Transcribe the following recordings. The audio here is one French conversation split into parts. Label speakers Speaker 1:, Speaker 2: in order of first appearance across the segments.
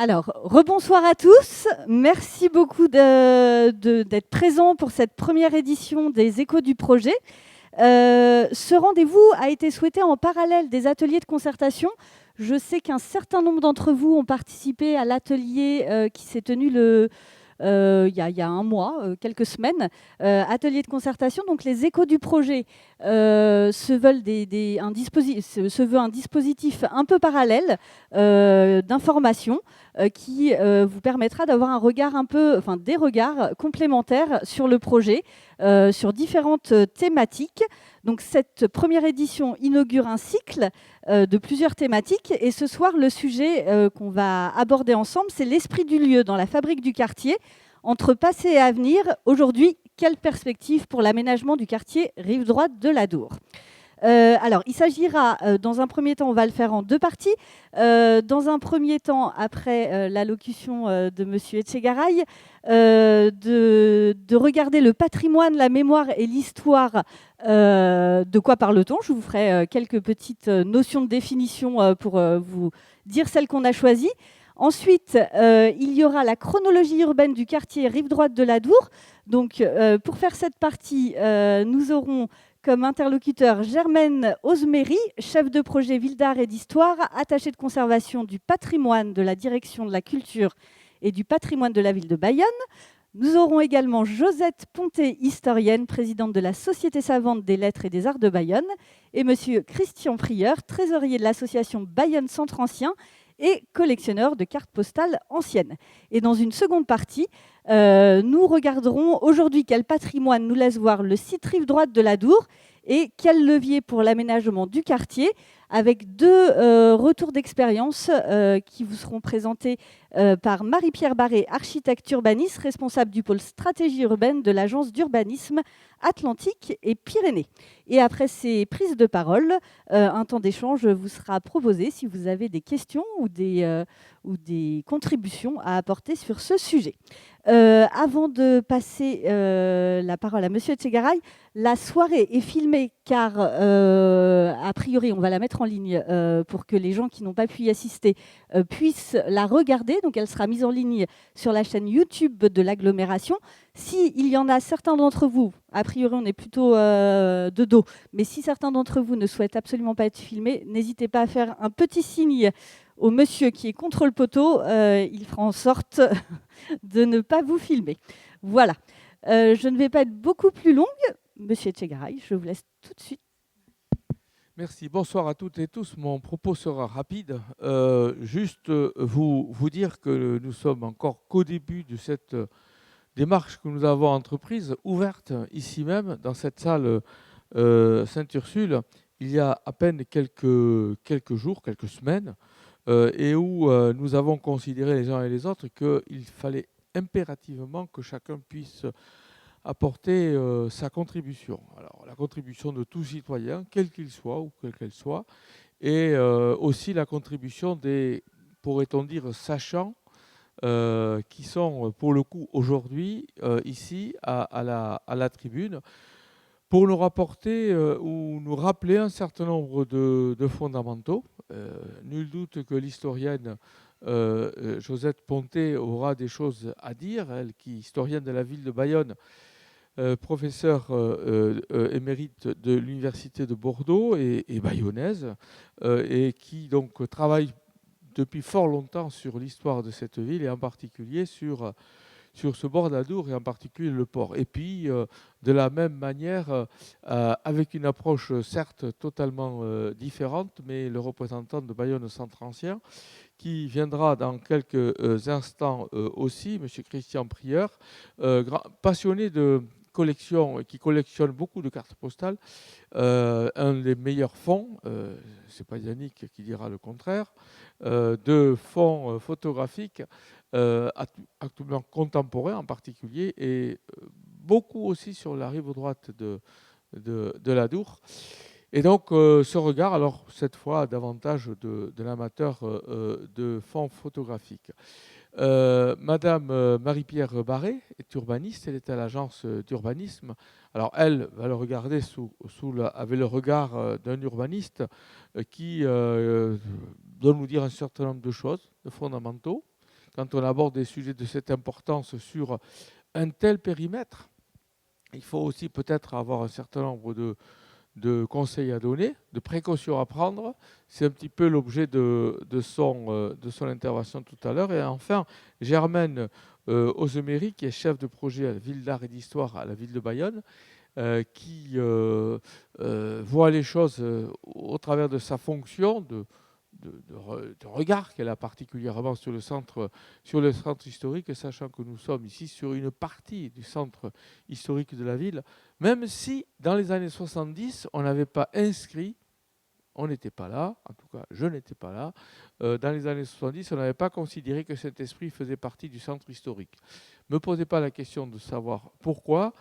Speaker 1: Alors, rebonsoir à tous. Merci beaucoup d'être présents pour cette première édition des Échos du projet. Ce rendez-vous a été souhaité en parallèle des ateliers de concertation. Je sais qu'un certain nombre d'entre vous ont participé à l'atelier qui s'est tenu il y a un mois, quelques semaines, atelier de concertation. Donc les échos du projet se veut un dispositif un peu parallèle d'information qui vous permettra d'avoir un regard des regards complémentaires sur le projet, sur différentes thématiques. Donc cette première édition inaugure un cycle de plusieurs thématiques. Et ce soir, le sujet qu'on va aborder ensemble, c'est l'esprit du lieu dans la fabrique du quartier. Entre passé et avenir, aujourd'hui, quelle perspective pour l'aménagement du quartier rive droite de l'Adour ? Alors, il s'agira, dans un premier temps, on va le faire en deux parties. Dans un premier temps, après l'allocution de M. Etchegaray, de regarder le patrimoine, la mémoire et l'histoire. De quoi parle-t-on ? Je vous ferai quelques petites notions de définition pour vous dire celles qu'on a choisies. Ensuite, il y aura la chronologie urbaine du quartier rive droite de l'Adour. Donc, pour faire cette partie, nous aurons comme interlocuteur Germaine Osmery, chef de projet Ville d'Art et d'Histoire, attachée de conservation du patrimoine de la direction de la culture et du patrimoine de la ville de Bayonne. Nous aurons également Josette Ponté, historienne, présidente de la Société savante des lettres et des arts de Bayonne, et monsieur Christian Prieur, trésorier de l'association Bayonne Centre Ancien et collectionneur de cartes postales anciennes. Et dans une seconde partie, nous regarderons aujourd'hui quel patrimoine nous laisse voir le site rive droite de l'Adour et quel levier pour l'aménagement du quartier, avec deux retours d'expérience qui vous seront présentés par Marie-Pierre Barré, architecte urbaniste, responsable du pôle stratégie urbaine de l'agence d'urbanisme Atlantique et Pyrénées. Et après ces prises de parole, un temps d'échange vous sera proposé si vous avez des questions ou des contributions à apporter sur ce sujet. Avant de passer la parole à Monsieur Etchegaray, la soirée est filmée car, a priori, on va la mettre en ligne pour que les gens qui n'ont pas pu y assister puissent la regarder. Donc, elle sera mise en ligne sur la chaîne YouTube de l'agglomération. S'il y en a certains d'entre vous, a priori, on est plutôt de dos, mais si certains d'entre vous ne souhaitent absolument pas être filmés, n'hésitez pas à faire un petit signe au monsieur qui est contre le poteau. Il fera en sorte de ne pas vous filmer. Voilà. Je ne vais pas être beaucoup plus longue. Monsieur Etchegaray, je vous laisse tout de suite.
Speaker 2: Merci. Bonsoir à toutes et tous. Mon propos sera rapide. Juste vous dire que nous sommes encore qu'au début de cette démarche que nous avons entreprise, ouverte ici même, dans cette salle Sainte-Ursule, il y a à peine quelques jours, quelques semaines, et où nous avons considéré les uns et les autres qu'il fallait impérativement que chacun puisse apporter sa contribution. Alors, la contribution de tout citoyen, quel qu'il soit ou quelle qu'elle soit, et aussi la contribution des, pourrait-on dire, sachants qui sont pour le coup aujourd'hui ici à la tribune pour nous rapporter ou nous rappeler un certain nombre de fondamentaux. Nul doute que l'historienne Josette Ponté aura des choses à dire, elle qui est historienne de la ville de Bayonne, professeure émérite de l'université de Bordeaux et bayonnaise, et qui donc travaille depuis fort longtemps sur l'histoire de cette ville et en particulier sur ce bord d'Adour et en particulier le port. Et puis, de la même manière, avec une approche certes totalement différente, mais le représentant de Bayonne Centre Ancien, qui viendra dans quelques instants aussi, M. Christian Prieur, passionné de collection, qui collectionne beaucoup de cartes postales, un des meilleurs fonds, c'est pas Yannick qui dira le contraire, de fonds photographiques actuellement contemporains en particulier, et beaucoup aussi sur la rive droite de l'Adour. Et donc ce regard, alors cette fois davantage de l'amateur de fonds photographiques. Madame Marie-Pierre Barré est urbaniste, elle est à l'agence d'urbanisme. Alors elle va le regarder avec le regard d'un urbaniste qui doit nous dire un certain nombre de choses, de fondamentaux. quand on aborde des sujets de cette importance sur un tel périmètre, il faut aussi peut-être avoir un certain nombre de conseils à donner, de précautions à prendre. C'est un petit peu l'objet de son intervention tout à l'heure. Et enfin, Germaine Ozeméry, qui est chef de projet à la ville d'art et d'histoire à la ville de Bayonne, qui voit les choses au travers de sa fonction, de regard qu'elle a particulièrement sur le centre historique, sachant que nous sommes ici sur une partie du centre historique de la ville, même si dans les années 70, on n'avait pas inscrit, on n'était pas là, en tout cas je n'étais pas là, dans les années 70, on n'avait pas considéré que Saint-Esprit faisait partie du centre historique. Ne me posez pas la question de savoir pourquoi,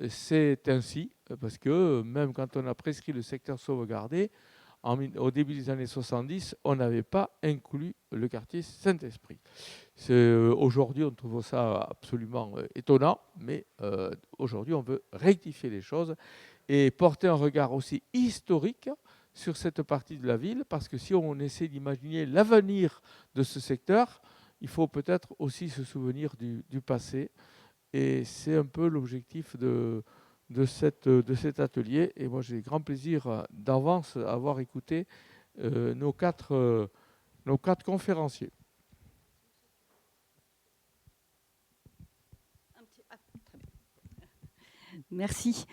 Speaker 2: c'est ainsi, parce que même quand on a prescrit le secteur sauvegardé, au début des années 70, on n'avait pas inclus le quartier Saint-Esprit. Aujourd'hui, on trouve ça absolument étonnant, mais aujourd'hui, on veut rectifier les choses et porter un regard aussi historique sur cette partie de la ville, parce que si on essaie d'imaginer l'avenir de ce secteur, il faut peut-être aussi se souvenir du passé. Et c'est un peu l'objectif de cet atelier. Et moi, j'ai grand plaisir d'avance à avoir écouté nos quatre conférenciers.
Speaker 1: Merci.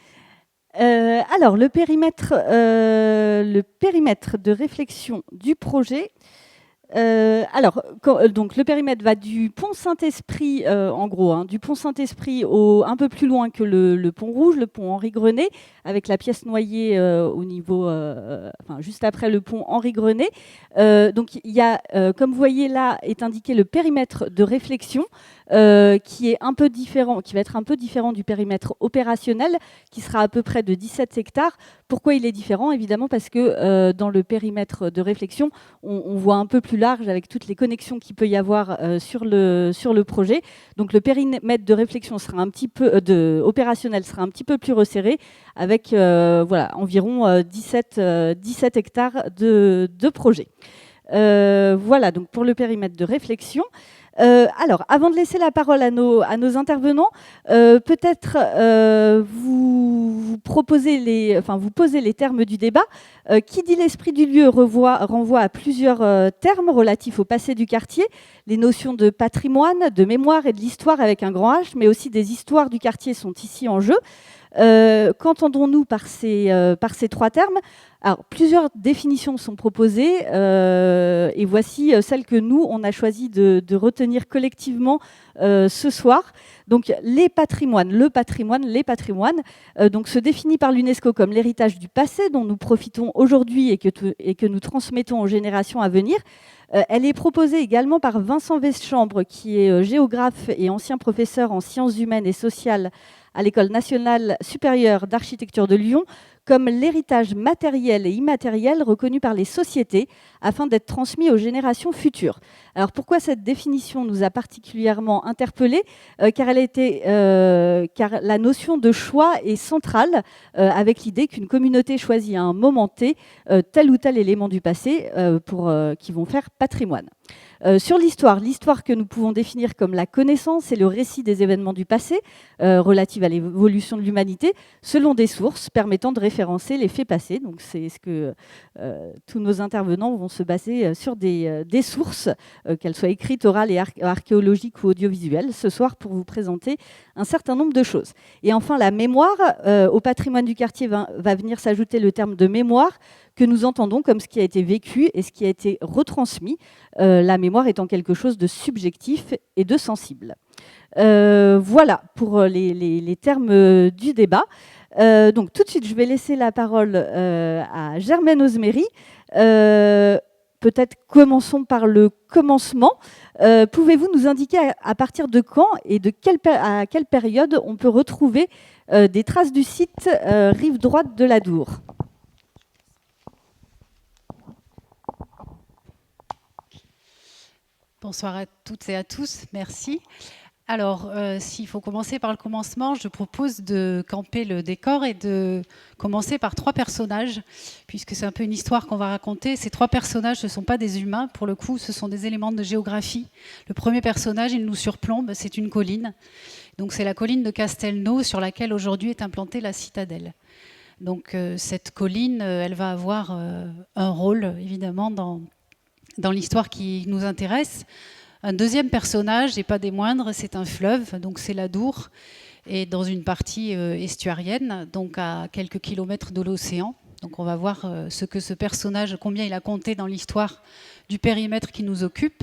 Speaker 1: Alors, le périmètre de réflexion du projet. Donc le périmètre va du pont Saint-Esprit, en gros, du pont Saint-Esprit un peu plus loin que le pont Rouge, le pont Henri Grenet, avec la pièce noyée au niveau, juste après le pont Henri Grenet. Donc il y a, comme vous voyez là, est indiqué le périmètre de réflexion, qui est un peu différent, qui va être un peu différent du périmètre opérationnel, qui sera à peu près de 17 hectares. Pourquoi il est différent? Évidemment parce que dans le périmètre de réflexion, on voit un peu plus large avec toutes les connexions qu'il peut y avoir sur le projet. Donc le périmètre de réflexion sera un petit peu opérationnel sera un petit peu plus resserré, avec environ 17 hectares de projet. Voilà donc pour le périmètre de réflexion. Alors, avant de laisser la parole à nos intervenants, peut-être vous posez les termes du débat. Qui dit l'esprit du lieu renvoie à plusieurs termes relatifs au passé du quartier, les notions de patrimoine, de mémoire et de l'histoire avec un grand H, mais aussi des histoires du quartier sont ici en jeu. Qu'entendons-nous par ces 3 termes? Alors, plusieurs définitions sont proposées et voici celle que nous, on a choisi de retenir collectivement ce soir. Donc, les patrimoines, donc, se définit par l'UNESCO comme l'héritage du passé dont nous profitons aujourd'hui et que nous transmettons aux générations à venir. Elle est proposée également par Vincent Weschambre, qui est géographe et ancien professeur en sciences humaines et sociales à l'École nationale supérieure d'architecture de Lyon, comme l'héritage matériel et immatériel reconnu par les sociétés afin d'être transmis aux générations futures. Alors pourquoi cette définition nous a particulièrement interpellés? Car la notion de choix est centrale, avec l'idée qu'une communauté choisit à un moment T tel ou tel élément du passé qui vont faire patrimoine. Sur l'histoire que nous pouvons définir comme la connaissance et le récit des événements du passé relatifs à l'évolution de l'humanité, selon des sources permettant de référencer les faits passés. Donc c'est ce que tous nos intervenants vont se baser sur des sources, qu'elles soient écrites, orales et archéologiques ou audiovisuelles, ce soir pour vous présenter un certain nombre de choses. Et enfin, la mémoire. Au patrimoine du quartier va venir s'ajouter le terme de mémoire, que nous entendons comme ce qui a été vécu et ce qui a été retransmis, la mémoire étant quelque chose de subjectif et de sensible. Voilà pour les termes du débat. Donc tout de suite, je vais laisser la parole à Germaine Ozeméry. Peut-être commençons par le commencement. Pouvez-vous nous indiquer à partir de quand et à quelle période on peut retrouver des traces du site rive droite de l'Adour ?
Speaker 3: Bonsoir à toutes et à tous, merci. Alors, s'il faut commencer par le commencement, je propose de camper le décor et de commencer par 3 personnages, puisque c'est un peu une histoire qu'on va raconter. Ces 3 personnages, ce ne sont pas des humains, pour le coup, ce sont des éléments de géographie. Le premier personnage, il nous surplombe, c'est une colline. Donc c'est la colline de Castelnau sur laquelle aujourd'hui est implantée la citadelle. Donc cette colline, elle va avoir un rôle, évidemment, dans l'histoire qui nous intéresse. Un deuxième personnage, et pas des moindres, c'est un fleuve, donc c'est l'Adour, et dans une partie estuarienne, donc à quelques kilomètres de l'océan. Donc on va voir ce que ce personnage, combien il a compté dans l'histoire du périmètre qui nous occupe.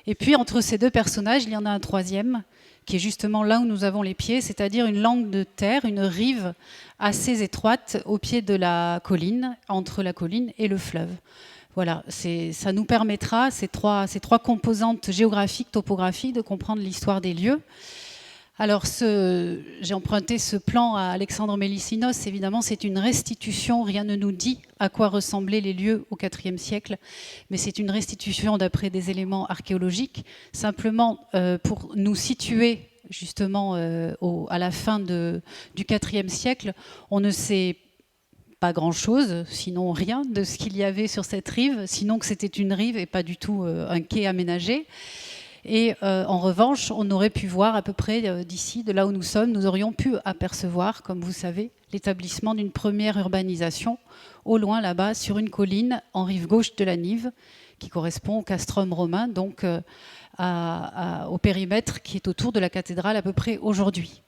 Speaker 3: Et puis entre ces 2 personnages, il y en a un troisième, qui est justement là où nous avons les pieds, c'est-à-dire une langue de terre, une rive assez étroite au pied de la colline, entre la colline et le fleuve. Voilà, ça nous permettra, ces trois composantes géographiques, topographiques, de comprendre l'histoire des lieux. Alors, j'ai emprunté ce plan à Alexandre Mélissinos. Évidemment, c'est une restitution. Rien ne nous dit à quoi ressemblaient les lieux au IVe siècle, mais c'est une restitution d'après des éléments archéologiques. Simplement, pour nous situer justement à la fin du IVe siècle, on ne sait pas grand-chose, sinon rien, de ce qu'il y avait sur cette rive, sinon que c'était une rive et pas du tout un quai aménagé. Et en revanche, on aurait pu voir à peu près d'ici, de là où nous sommes, nous aurions pu apercevoir, comme vous savez, l'établissement d'une première urbanisation, au loin là-bas, sur une colline en rive gauche de la Nive, qui correspond au castrum romain, donc au périmètre qui est autour de la cathédrale à peu près aujourd'hui.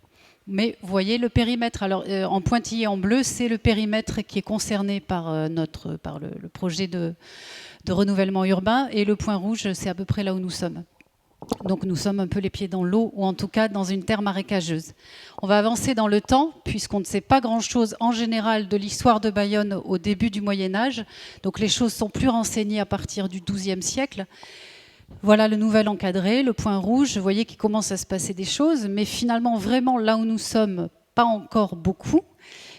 Speaker 3: Mais vous voyez le périmètre, alors en pointillé en bleu, c'est le périmètre qui est concerné par le projet de renouvellement urbain, et le point rouge, c'est à peu près là où nous sommes. Donc nous sommes un peu les pieds dans l'eau, ou en tout cas dans une terre marécageuse. On va avancer dans le temps, puisqu'on ne sait pas grand-chose en général de l'histoire de Bayonne au début du Moyen-Âge. Donc les choses sont plus renseignées à partir du XIIe siècle. Voilà le nouvel encadré, le point rouge. Vous voyez qu'il commence à se passer des choses, mais finalement, vraiment, là où nous sommes, pas encore beaucoup.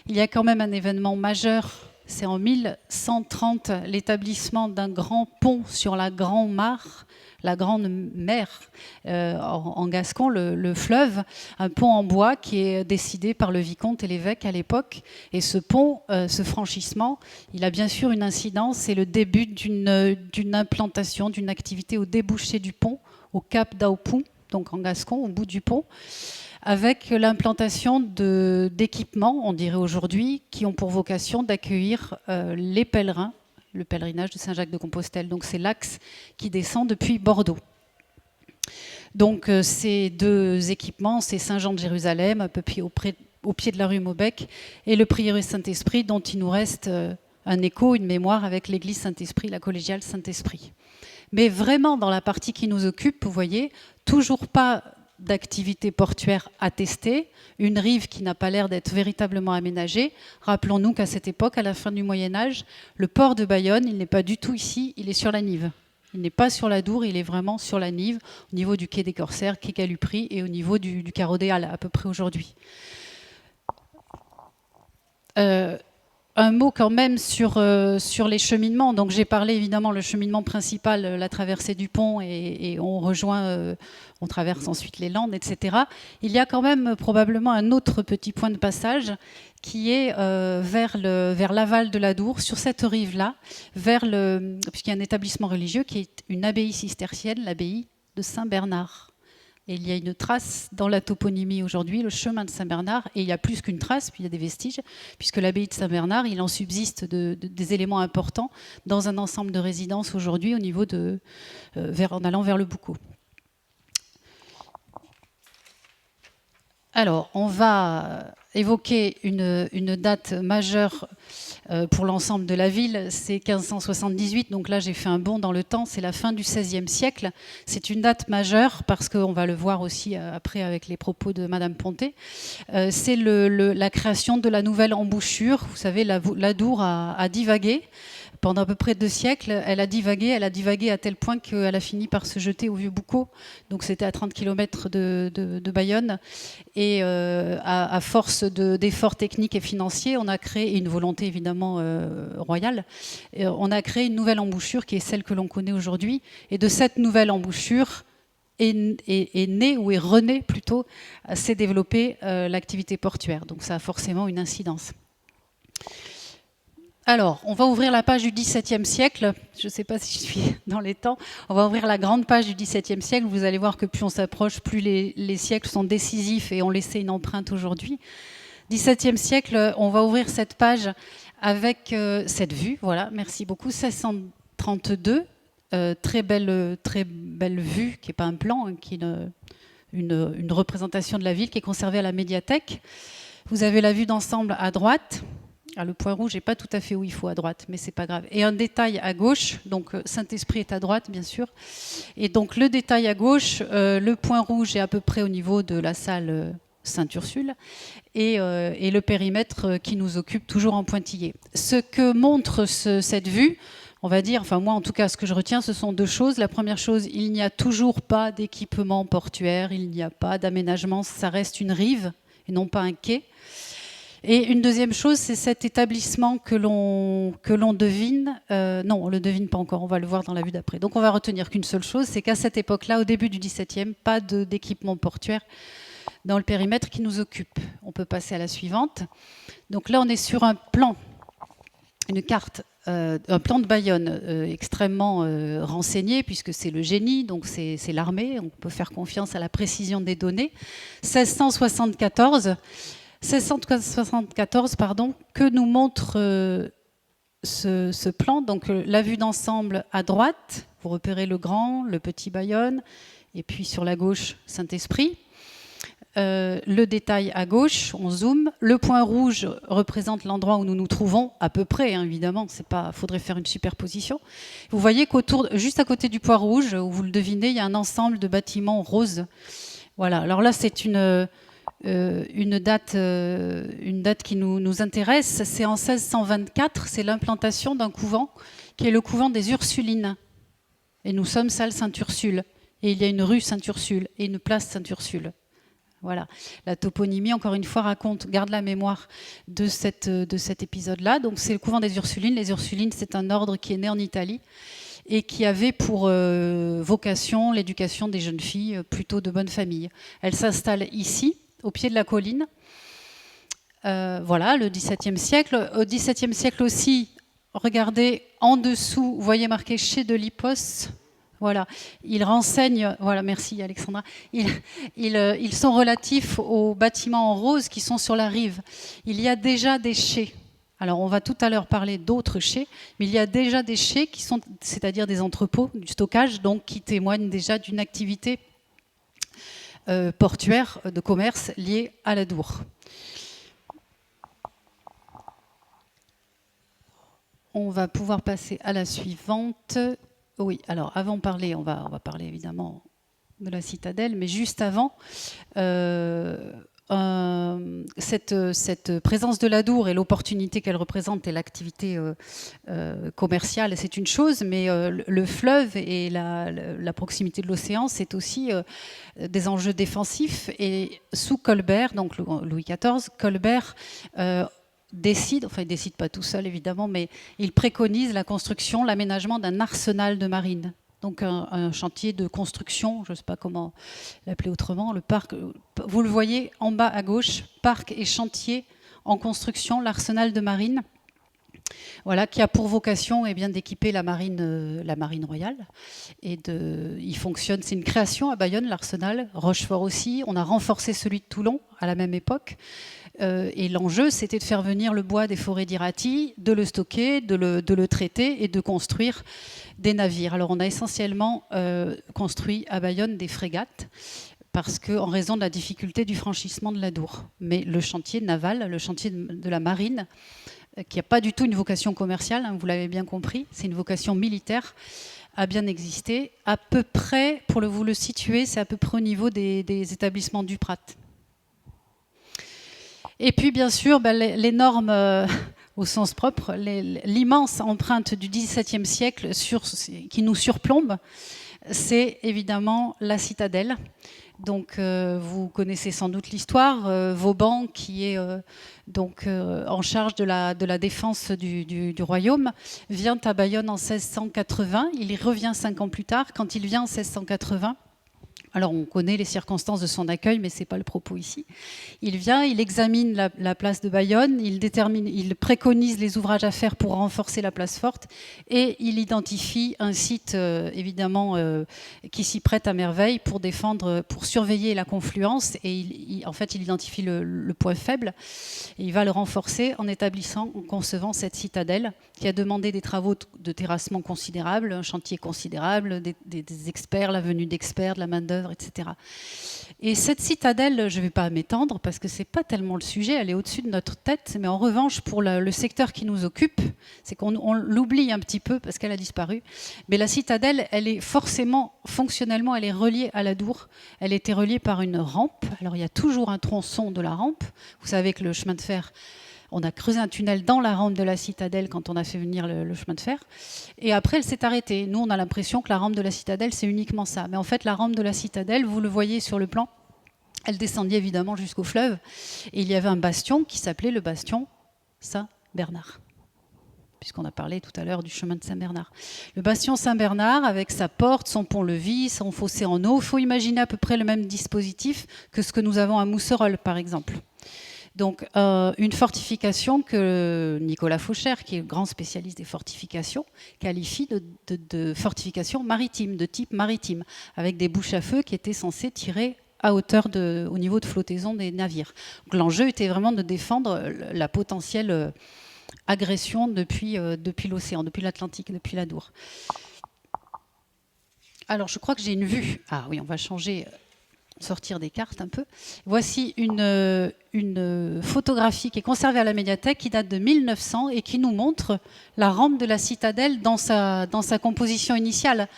Speaker 3: Il y a quand même un événement majeur. C'est en 1130 l'établissement d'un grand pont sur la Grande Mare, la Grande Mer, en gascon, le fleuve, un pont en bois qui est décidé par le vicomte et l'évêque à l'époque. Et ce pont, ce franchissement, il a bien sûr une incidence. C'est le début d'une implantation, d'une activité au débouché du pont, au cap d'Aupont, donc en gascon, au bout du pont, avec l'implantation d'équipements, on dirait aujourd'hui, qui ont pour vocation d'accueillir les pèlerins, le pèlerinage de Saint-Jacques-de-Compostelle. Donc c'est l'axe qui descend depuis Bordeaux. Donc ces 2 équipements, c'est Saint-Jean de Jérusalem, un peu au pied de la rue Maubec, et le prieuré Saint-Esprit, dont il nous reste un écho, une mémoire avec l'église Saint-Esprit, la collégiale Saint-Esprit. Mais vraiment, dans la partie qui nous occupe, vous voyez, toujours pas d'activité portuaire attestée, une rive qui n'a pas l'air d'être véritablement aménagée. Rappelons-nous qu'à cette époque, à la fin du Moyen-Âge, le port de Bayonne, il n'est pas du tout ici, il est sur la Nive. Il n'est pas sur l'Adour, il est vraiment sur la Nive, au niveau du quai des Corsaires, quai Galupri, et au niveau du carreau des Halles, à peu près aujourd'hui. Un mot quand même sur les cheminements. Donc j'ai parlé évidemment le cheminement principal, la traversée du pont, et on rejoint, on traverse ensuite les Landes, etc. Il y a quand même probablement un autre petit point de passage qui est vers l'aval de l'Adour, sur cette rive-là, puisqu'il y a un établissement religieux qui est une abbaye cistercienne, l'abbaye de Saint-Bernard. Et il y a une trace dans la toponymie aujourd'hui, le chemin de Saint-Bernard, et il y a plus qu'une trace, puis il y a des vestiges, puisque l'abbaye de Saint-Bernard, il en subsiste des éléments importants dans un ensemble de résidences aujourd'hui au niveau en allant vers le Boucau. Alors, on va évoquer une date majeure pour l'ensemble de la ville, c'est 1578, donc là j'ai fait un bond dans le temps, c'est la fin du XVIe siècle. C'est une date majeure parce qu'on va le voir aussi après avec les propos de Madame Pontet. C'est la création de la nouvelle embouchure. Vous savez, l'Adour a divagué. Pendant à peu près 2 siècles, elle a divagué à tel point qu'elle a fini par se jeter au Vieux-Boucau. Donc c'était à 30 km de Bayonne. Et à force d'efforts techniques et financiers, on a créé une volonté évidemment royale. On a créé une nouvelle embouchure qui est celle que l'on connaît aujourd'hui. Et de cette nouvelle embouchure, est né ou est rené plutôt, s'est développée l'activité portuaire. Donc ça a forcément une incidence. Alors, on va ouvrir la page du XVIIe siècle. Je ne sais pas si je suis dans les temps. On va ouvrir la grande page du XVIIe siècle. Vous allez voir que plus on s'approche, plus les siècles sont décisifs et ont laissé une empreinte aujourd'hui. XVIIe siècle, on va ouvrir cette page avec cette vue. Voilà, merci beaucoup. 1632, très belle vue, qui n'est pas un plan, hein, qui est une représentation de la ville qui est conservée à la médiathèque. Vous avez la vue d'ensemble à droite. Ah, le point rouge n'est pas tout à fait où il faut à droite, mais c'est pas grave. Et un détail à gauche, donc Saint-Esprit est à droite, bien sûr. Et donc le détail à gauche, le point rouge est à peu près au niveau de la salle Sainte-Ursule, et le périmètre qui nous occupe toujours en pointillé. Ce que montre cette vue, on va dire, enfin moi en tout cas, ce que je retiens, ce sont deux choses. La première chose, il n'y a toujours pas d'équipement portuaire, il n'y a pas d'aménagement, ça reste une rive et non pas un quai. Et une deuxième chose, c'est cet établissement que l'on devine. Non, on ne le devine pas encore, on va le voir dans la vue d'après. Donc on va retenir qu'une seule chose, c'est qu'à cette époque-là, au début du XVIIe, pas d'équipement portuaire dans le périmètre qui nous occupe. On peut passer à la suivante. Donc là, on est sur un plan, une carte, un plan de Bayonne extrêmement renseigné, puisque c'est le génie, donc c'est l'armée, on peut faire confiance à la précision des données. 1674, que nous montre ce plan. Donc la vue d'ensemble à droite, vous repérez le grand, le petit Bayonne, et puis sur la gauche, Saint-Esprit. Le détail à gauche, on zoome. Le point rouge représente l'endroit où nous nous trouvons, à peu près, hein, évidemment. Faudrait faire une superposition. Vous voyez juste à côté du point rouge, où vous le devinez, il y a un ensemble de bâtiments roses. Voilà. Alors là, c'est une date qui nous intéresse. C'est en 1624. C'est l'implantation d'un couvent qui est le couvent des Ursulines. Et nous sommes salle Sainte-Ursule. Et il y a une rue Sainte-Ursule et une place Sainte-Ursule. Voilà. La toponymie, encore une fois, garde la mémoire de cet épisode-là. Donc, c'est le couvent des Ursulines. Les Ursulines, c'est un ordre qui est né en Italie et qui avait pour vocation l'éducation des jeunes filles plutôt de bonne famille. Elles s'installent ici, au pied de la colline. Voilà, le XVIIe siècle. Au XVIIe siècle aussi, regardez en dessous, vous voyez marqué chez de Lipos. Voilà, ils renseignent, voilà, merci Alexandra, ils sont relatifs aux bâtiments en rose qui sont sur la rive. Il y a déjà des chais. Alors on va tout à l'heure parler d'autres chais, mais il y a déjà des chais qui sont, c'est-à-dire des entrepôts, du stockage, donc qui témoignent déjà d'une activité portuaire de commerce liée à l'Adour. On va pouvoir passer à la suivante. Oui, alors avant de parler, on va parler évidemment de la citadelle, mais juste avant, cette présence de l'Adour et l'opportunité qu'elle représente et l'activité commerciale, c'est une chose, mais le fleuve et la proximité de l'océan, c'est aussi des enjeux défensifs. Et sous Colbert, donc Louis XIV, Colbert décide, enfin il ne décide pas tout seul évidemment, mais il préconise la construction, l'aménagement d'un arsenal de marine. Donc un chantier de construction, je ne sais pas comment l'appeler autrement, le parc, vous le voyez en bas à gauche, parc et chantier en construction, l'arsenal de marine, voilà, qui a pour vocation d'équiper la marine royale. Et il fonctionne, c'est une création à Bayonne, l'arsenal, Rochefort aussi, on a renforcé celui de Toulon à la même époque. Et l'enjeu, c'était de faire venir le bois des forêts d'Iraty, de le stocker, de le traiter et de construire des navires. Alors, on a essentiellement construit à Bayonne des frégates, parce qu'en raison de la difficulté du franchissement de l'Adour. Mais le chantier naval, le chantier de la marine, qui n'a pas du tout une vocation commerciale, hein, vous l'avez bien compris, c'est une vocation militaire, a bien existé. À peu près, pour vous le situer, c'est à peu près au niveau des établissements du Prat. Et puis, bien sûr, les normes, au sens propre, l'immense empreinte du XVIIe siècle qui nous surplombe, c'est évidemment la citadelle. Donc, vous connaissez sans doute l'histoire. Vauban, qui est en charge de la défense du royaume, vient à Bayonne en 1680. Il y revient 5 ans plus tard. Quand il vient en 1680, Alors, on connaît les circonstances de son accueil, mais ce n'est pas le propos ici. Il vient, il examine la place de Bayonne, il préconise les ouvrages à faire pour renforcer la place forte, et il identifie un site, évidemment, qui s'y prête à merveille pour surveiller la confluence, et en fait, il identifie le point faible, et il va le renforcer en concevant cette citadelle, qui a demandé des travaux de terrassement considérables, un chantier considérable, des experts, la venue d'experts, de la main-d'œuvre, etc. Et cette citadelle, je ne vais pas m'étendre parce que ce n'est pas tellement le sujet, elle est au-dessus de notre tête, mais en revanche, pour le secteur qui nous occupe, c'est qu'on l'oublie un petit peu parce qu'elle a disparu, mais la citadelle, elle est forcément, fonctionnellement, elle est reliée à l'Adour. Elle était reliée par une rampe. Alors, il y a toujours un tronçon de la rampe. Vous savez que le chemin de fer, on a creusé un tunnel dans la rampe de la citadelle quand on a fait venir le chemin de fer. Et après, elle s'est arrêtée. Nous, on a l'impression que la rampe de la citadelle, c'est uniquement ça. Mais en fait, la rampe de la citadelle, vous le voyez sur le plan, elle descendait évidemment jusqu'au fleuve. Et il y avait un bastion qui s'appelait le bastion Saint-Bernard, puisqu'on a parlé tout à l'heure du chemin de Saint-Bernard. Le bastion Saint-Bernard, avec sa porte, son pont-levis, son fossé en eau, il faut imaginer à peu près le même dispositif que ce que nous avons à Mousserolles, par exemple. Donc, une fortification que Nicolas Fauchère, qui est le grand spécialiste des fortifications, qualifie de fortification maritime, de type maritime, avec des bouches à feu qui étaient censées tirer à hauteur au niveau de flottaison des navires. Donc, l'enjeu était vraiment de défendre la potentielle agression depuis l'océan, depuis l'Atlantique, depuis l'Adour. Alors, je crois que j'ai une vue. Ah oui, on va changer... sortir des cartes un peu. Voici une photographie qui est conservée à la médiathèque qui date de 1900 et qui nous montre la rampe de la citadelle dans sa composition initiale.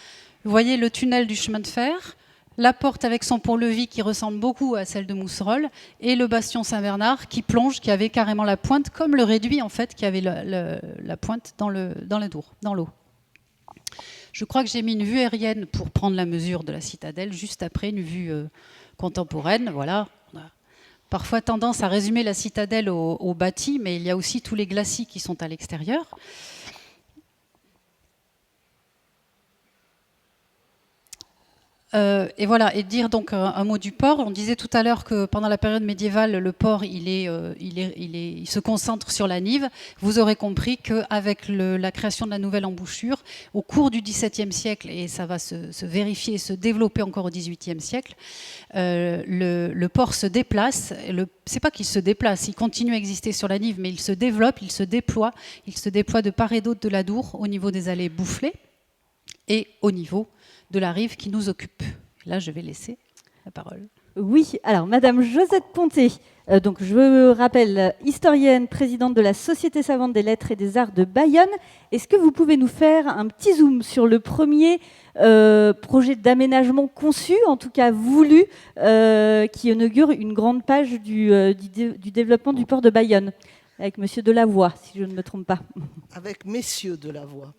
Speaker 3: Vous voyez le tunnel du chemin de fer, la porte avec son pont-levis qui ressemble beaucoup à celle de Mousserolles et le bastion Saint-Bernard qui plonge, qui avait carrément la pointe, comme le réduit en fait, qui avait la pointe dans l'Adour, dans l'eau. Je crois que j'ai mis une vue aérienne pour prendre la mesure de la citadelle, juste après une vue contemporaine. Voilà. On a parfois tendance à résumer la citadelle au bâti, mais il y a aussi tous les glacis qui sont à l'extérieur. Et voilà, et dire donc un mot du port. On disait tout à l'heure que pendant la période médiévale, le port il se concentre sur la Nive. Vous aurez compris qu'avec la création de la nouvelle embouchure, au cours du XVIIe siècle, et ça va se vérifier et se développer encore au XVIIIe siècle, le port se déplace. C'est pas qu'il se déplace, il continue à exister sur la Nive, mais il se développe, il se déploie de part et d'autre de l'Adour au niveau des allées Boufflées et au niveau de la rive qui nous occupe. Là, je vais laisser la parole.
Speaker 1: Oui, alors Madame Josette Ponté, donc je me rappelle, historienne, présidente de la Société savante des lettres et des arts de Bayonne. Est-ce que vous pouvez nous faire un petit zoom sur le premier projet d'aménagement conçu, en tout cas voulu, qui inaugure une grande page du développement du port de Bayonne, avec Monsieur Delavoye, si je ne me trompe pas.
Speaker 4: Avec Messieurs Delavoye.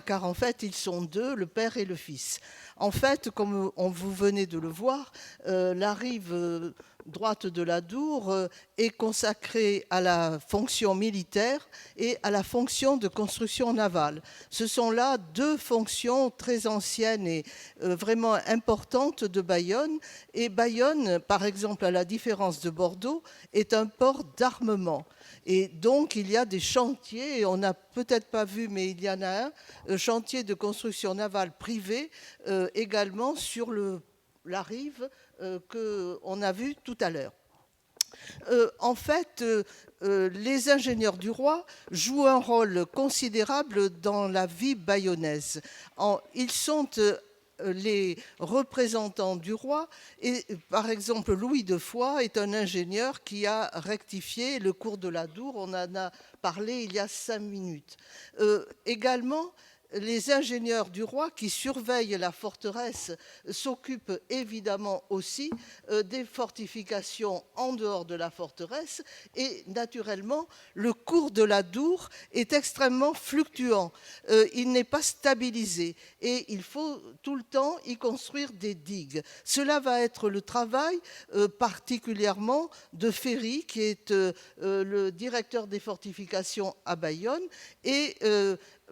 Speaker 4: Car en fait, ils sont deux, le père et le fils. En fait, comme vous venez de le voir, la rive droite de l'Adour est consacrée à la fonction militaire et à la fonction de construction navale. Ce sont là deux fonctions très anciennes et vraiment importantes de Bayonne. Et Bayonne, par exemple, à la différence de Bordeaux, est un port d'armement. Et donc, il y a des chantiers, on n'a peut-être pas vu, mais il y en a un chantier de construction navale privée également sur la rive qu'on a vu tout à l'heure. En fait, les ingénieurs du roi jouent un rôle considérable dans la vie bayonnaise. Ils sont les représentants du roi. Et par exemple, Louis de Foix est un ingénieur qui a rectifié le cours de l'Adour. On en a parlé il y a 5 minutes. Également, les ingénieurs du roi qui surveillent la forteresse s'occupent évidemment aussi des fortifications en dehors de la forteresse et naturellement le cours de l'Adour est extrêmement fluctuant, il n'est pas stabilisé et il faut tout le temps y construire des digues. Cela va être le travail particulièrement de Ferry qui est le directeur des fortifications à Bayonne et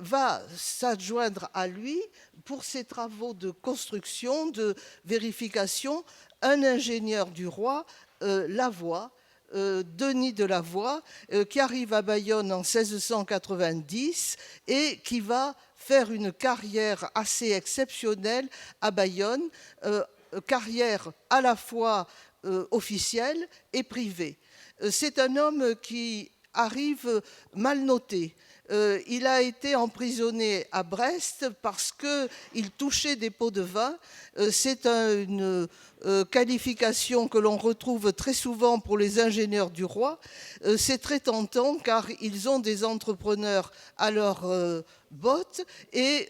Speaker 4: va s'adjoindre à lui pour ces travaux de construction, de vérification, un ingénieur du roi, Lavoie, Denis de Lavoie, qui arrive à Bayonne en 1690 et qui va faire une carrière assez exceptionnelle à Bayonne, carrière à la fois officielle et privée. C'est un homme qui arrive mal noté. Il a été emprisonné à Brest parce qu'il touchait des pots de vin. C'est une qualification que l'on retrouve très souvent pour les ingénieurs du roi. C'est très tentant car ils ont des entrepreneurs à leur botte et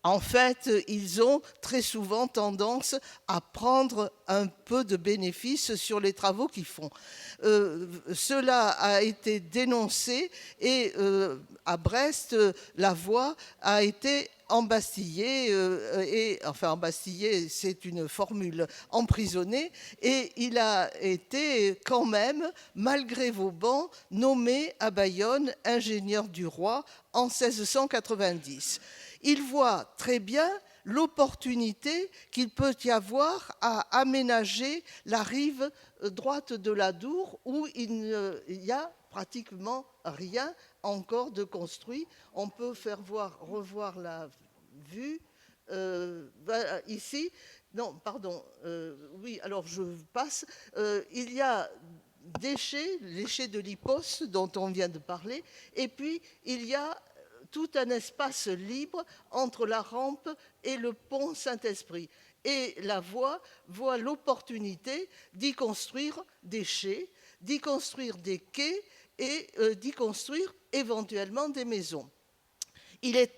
Speaker 4: en fait, ils ont très souvent tendance à prendre un peu de bénéfice sur les travaux qu'ils font. Cela a été dénoncé et à Brest, Lavoie a été embastillé, embastillé, c'est une formule, emprisonné, et il a été quand même, malgré Vauban, nommé à Bayonne ingénieur du roi en 1690. Il voit très bien l'opportunité qu'il peut y avoir à aménager la rive droite de l'Adour où il n'y a pratiquement rien encore de construit. On peut faire revoir la vue ici. Non, pardon. Oui, alors je passe. Il y a les chais de Lipos dont on vient de parler, et puis il y a tout un espace libre entre la rampe et le pont Saint-Esprit. Et Lavoie voit l'opportunité d'y construire des chais, d'y construire des quais et d'y construire éventuellement des maisons. Il est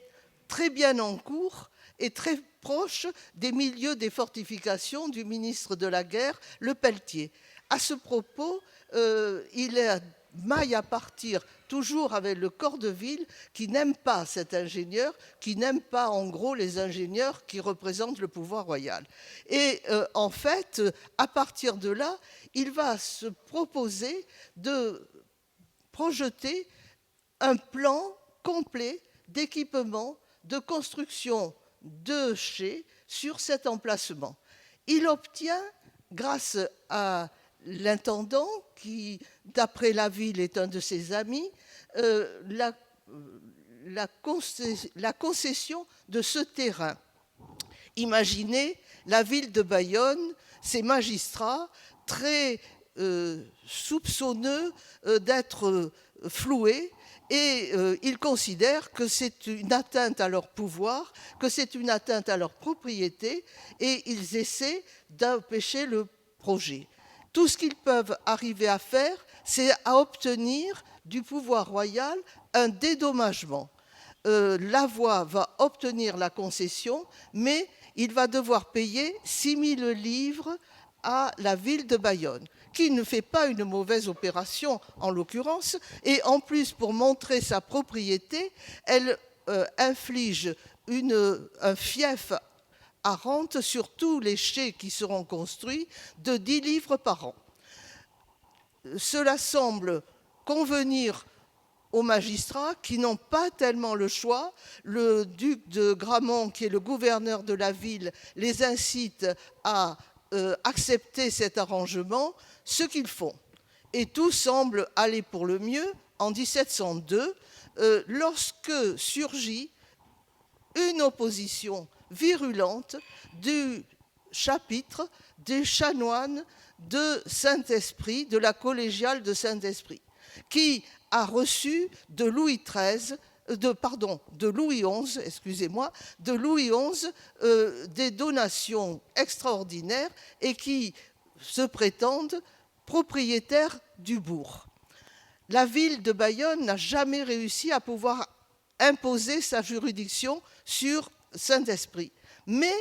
Speaker 4: très bien en cours et très proche des milieux des fortifications du ministre de la Guerre, Le Pelletier. À ce propos, il est maille à partir toujours avec le corps de ville qui n'aime pas cet ingénieur, qui n'aime pas en gros les ingénieurs qui représentent le pouvoir royal. Et en fait, à partir de là, il va se proposer de projeter un plan complet d'équipement, de construction de chais sur cet emplacement. Il obtient, grâce à l'intendant, qui, d'après la ville, est un de ses amis, la concession de ce terrain. Imaginez la ville de Bayonne, ses magistrats, très soupçonneux d'être floués, et ils considèrent que c'est une atteinte à leur pouvoir, que c'est une atteinte à leur propriété, et ils essaient d'empêcher le projet. Tout ce qu'ils peuvent arriver à faire, c'est à obtenir du pouvoir royal un dédommagement. Lavoie va obtenir la concession, mais il va devoir payer 6 000 livres à la ville de Bayonne, qui ne fait pas une mauvaise opération en l'occurrence, et en plus, pour montrer sa propriété, elle inflige un fief à rente sur tous les chais qui seront construits de 10 livres par an. Cela semble convenir aux magistrats qui n'ont pas tellement le choix. Le duc de Gramont, qui est le gouverneur de la ville, les incite à accepter cet arrangement, ce qu'ils font. Et tout semble aller pour le mieux en 1702, lorsque surgit une opposition virulente du chapitre des chanoines de Saint-Esprit, de la collégiale de Saint-Esprit, qui a reçu de Louis XI, de Louis XI, des donations extraordinaires et qui se prétendent propriétaires du bourg. La ville de Bayonne n'a jamais réussi à pouvoir imposer sa juridiction sur Saint-Esprit, mais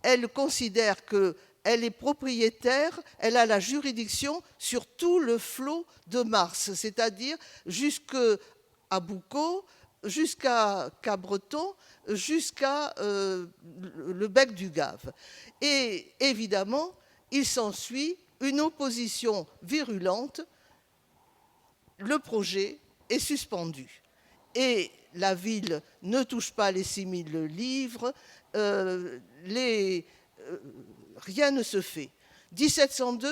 Speaker 4: elle considère qu'elle est propriétaire, elle a la juridiction sur tout le flot de Mars, c'est-à-dire jusqu'à Boucau, jusqu'à Cabreton, jusqu'à le bec du Gave. Et évidemment, il s'ensuit une opposition virulente, le projet est suspendu. Et la ville ne touche pas les 6 000 livres, rien ne se fait. 1702,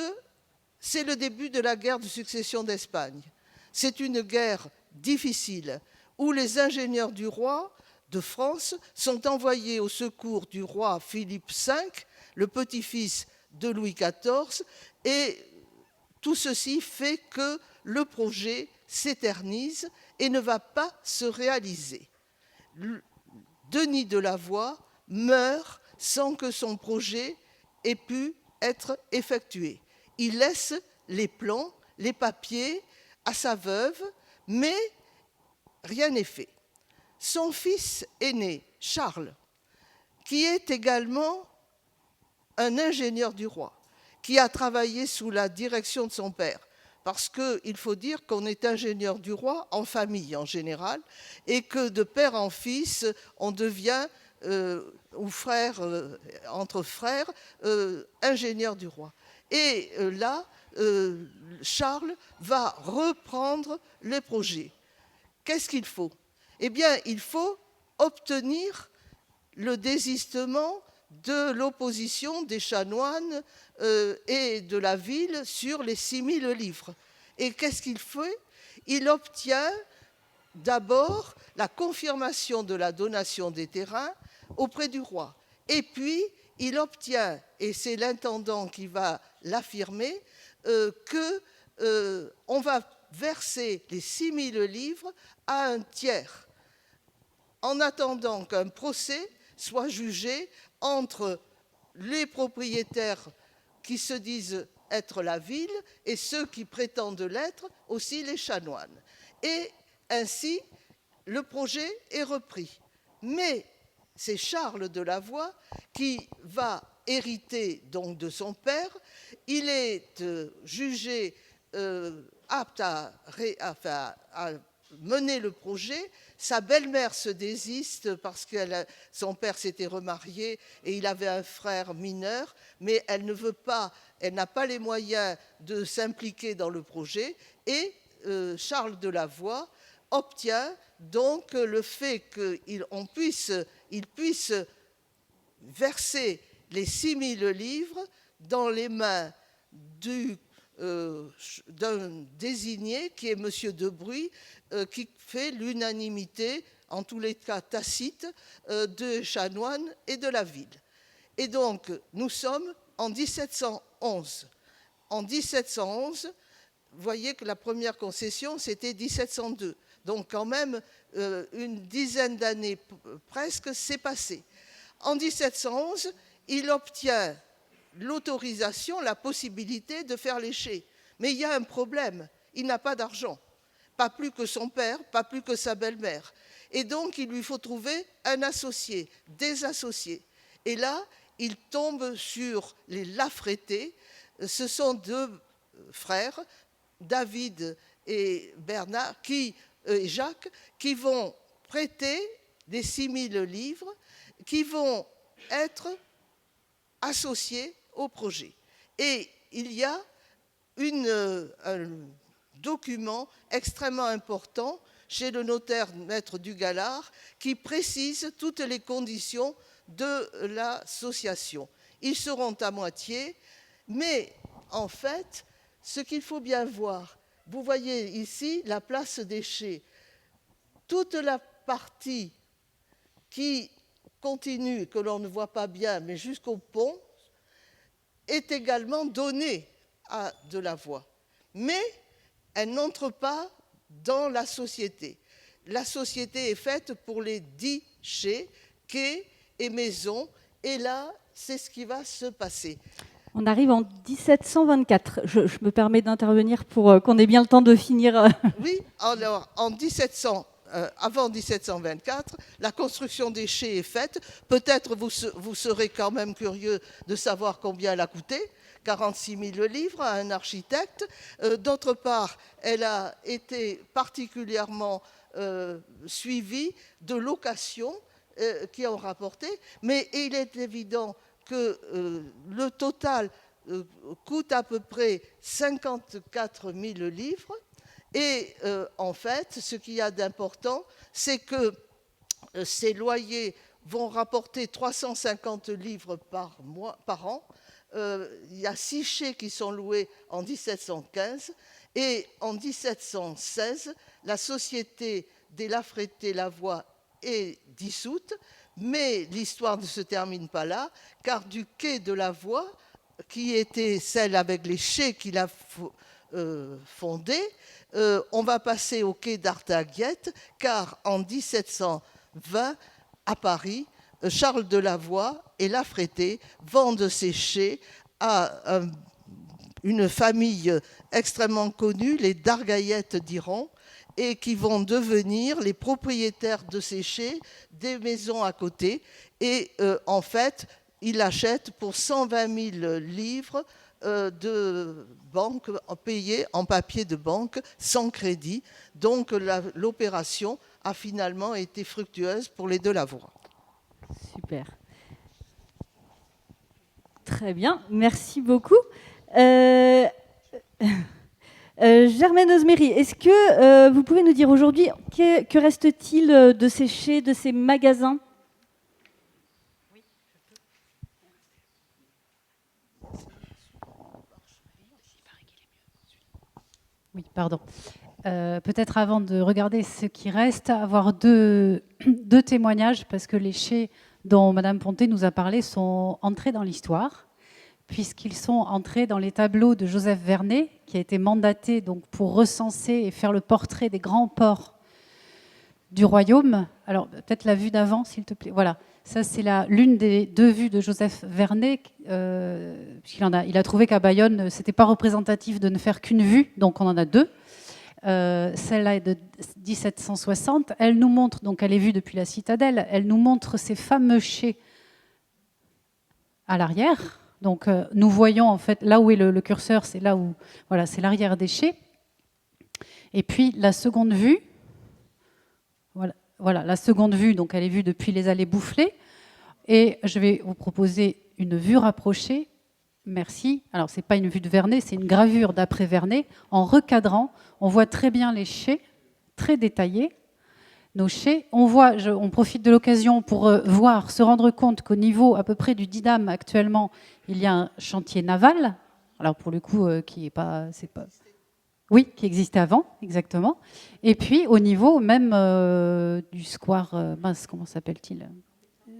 Speaker 4: c'est le début de la guerre de succession d'Espagne. C'est une guerre difficile où les ingénieurs du roi de France sont envoyés au secours du roi Philippe V, le petit-fils de Louis XIV, et tout ceci fait que le projet s'éternise et ne va pas se réaliser. Denis de Lavoie meurt sans que son projet ait pu être effectué. Il laisse les plans, les papiers à sa veuve, mais rien n'est fait. Son fils aîné, Charles, qui est également un ingénieur du roi, qui a travaillé sous la direction de son père, parce qu'il faut dire qu'on est ingénieur du roi en famille en général, et que de père en fils, on devient, ou frère, entre frères, ingénieur du roi. Et là, Charles va reprendre le projet. Qu'est-ce qu'il faut? Eh bien, il faut obtenir le désistement de l'opposition des chanoines et de la ville sur les 6000 livres. Et qu'est-ce qu'il fait? Il obtient d'abord la confirmation de la donation des terrains auprès du roi. Et puis, il obtient, et c'est l'intendant qui va l'affirmer, qu'on va verser les 6000 livres à un tiers, en attendant qu'un procès soit jugé entre les propriétaires qui se disent être la ville et ceux qui prétendent l'être, aussi les chanoines. Et ainsi, le projet est repris. Mais c'est Charles de Lavoie qui va hériter donc de son père. Il est jugé apte à mener le projet. Sa belle-mère se désiste parce que son père s'était remarié et il avait un frère mineur, mais elle ne veut pas, elle n'a pas les moyens de s'impliquer dans le projet. Et Charles de Lavoie obtient donc le fait qu'il puisse verser les 6000 livres dans les mains d'un désigné qui est M. de Bruy, qui fait l'unanimité, en tous les cas tacite, des chanoines et de la ville. Et donc, nous sommes en 1711. En 1711, vous voyez que la première concession, c'était 1702. Donc, quand même, une dizaine d'années presque s'est passé. En 1711, il obtient l'autorisation, la possibilité de faire lécher. Mais il y a un problème, il n'a pas d'argent. Pas plus que son père, pas plus que sa belle-mère. Et donc, il lui faut trouver un associé, des associés. Et là, il tombe sur les Lafreté. Ce sont deux frères, David et Bernard, Jacques, qui vont prêter des 6000 livres, qui vont être associés au projet. Et il y a un document extrêmement important chez le notaire maître Dugallard qui précise toutes les conditions de l'association. Ils seront à moitié, mais en fait, ce qu'il faut bien voir, vous voyez ici la place des Chais. Toute la partie qui continue, que l'on ne voit pas bien, mais jusqu'au pont, est également donnée à de Lavoie. Mais elle n'entre pas dans la société. La société est faite pour les 10 chais, quais et maisons, et là, c'est ce qui va se passer.
Speaker 1: On arrive en 1724. Je me permets d'intervenir pour qu'on ait bien le temps de finir.
Speaker 4: Oui, alors avant 1724, la construction des chais est faite. Peut-être vous serez quand même curieux de savoir combien elle a coûté. 46 000 livres à un architecte. D'autre part, elle a été particulièrement suivie de locations qui ont rapporté. Mais il est évident que le total coûte à peu près 54 000 livres. Et en fait, ce qu'il y a d'important, c'est que ces loyers vont rapporter 350 livres par an. Il y a 6 chais qui sont loués en 1715 et en 1716, la société des Lafreté-Lavoie est dissoute, mais l'histoire ne se termine pas là, car du quai de la Voie, qui était celle avec les chais qu'il a fondé, on va passer au quai d'Artaguiette, car en 1720, à Paris, Charles de Lavoie et Lafreté vendent ces chais à une famille extrêmement connue, les d'Argaillette d'Iron, et qui vont devenir les propriétaires de ces chais, des maisons à côté. Et en fait, il achète pour 120 000 livres de banque payés en papier de banque sans crédit. Donc l'opération a finalement été fructueuse pour les de Lavoie.
Speaker 1: Super. Très bien, merci beaucoup. Germaine Osmery, est-ce que vous pouvez nous dire aujourd'hui que reste-t-il de ces chais, de ces magasins ?
Speaker 3: Oui, pardon. Peut-être avant de regarder ce qui reste, avoir deux témoignages, parce que les chais dont Madame Ponté nous a parlé sont entrés dans l'histoire, puisqu'ils sont entrés dans les tableaux de Joseph Vernet, qui a été mandaté donc, pour recenser et faire le portrait des grands ports du royaume. Alors, peut-être la vue d'avant, s'il te plaît. Voilà, ça c'est l'une des 2 vues de Joseph Vernet, puisqu'il a trouvé qu'à Bayonne, ce n'était pas représentatif de ne faire qu'une vue, donc on en a 2. Celle-là est de 1760. Elle nous montre, donc elle est vue depuis la citadelle, elle nous montre ces fameux chais à l'arrière. Donc nous voyons en fait là où est le curseur, c'est là où voilà, c'est l'arrière des chais. Et puis la seconde vue, voilà la seconde vue, donc elle est vue depuis les allées Boufflers. Et je vais vous proposer une vue rapprochée. Merci. Alors c'est pas une vue de Vernet, c'est une gravure d'après Vernet. En recadrant, on voit très bien les chais, très détaillés. Nos chais, on profite de l'occasion pour voir, se rendre compte qu'au niveau à peu près du Didam actuellement, il y a un chantier naval. Alors pour le coup, qui existait avant, exactement. Et puis au niveau même du square, comment s'appelle-t-il ?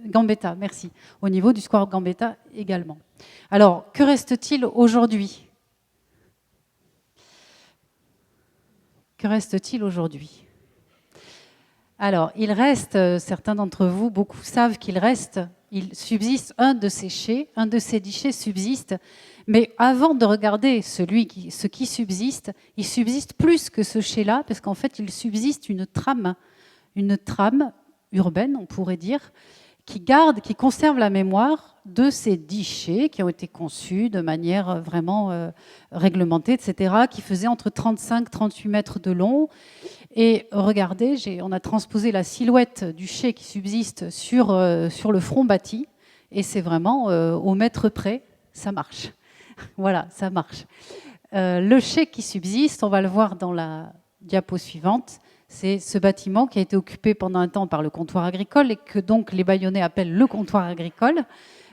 Speaker 3: Gambetta, merci. Au niveau du square Gambetta également. Alors, que reste-t-il aujourd'hui ? Que reste-t-il aujourd'hui ? Alors, il reste, certains d'entre vous, beaucoup savent il subsiste un de ces chais, un de ces 10 chais subsiste, mais avant de regarder ce qui subsiste, il subsiste plus que ce chais-là, parce qu'en fait, il subsiste une trame urbaine, on pourrait dire, qui conserve la mémoire de ces 10 chais qui ont été conçus de manière vraiment réglementée, etc., qui faisaient entre 35 et 38 mètres de long. Et regardez, on a transposé la silhouette du chai qui subsiste sur le front bâti, et c'est vraiment au mètre près, ça marche. Voilà, ça marche. Le chai qui subsiste, on va le voir dans la diapo suivante, c'est ce bâtiment qui a été occupé pendant un temps par le comptoir agricole et que donc les Bayonnais appellent le comptoir agricole.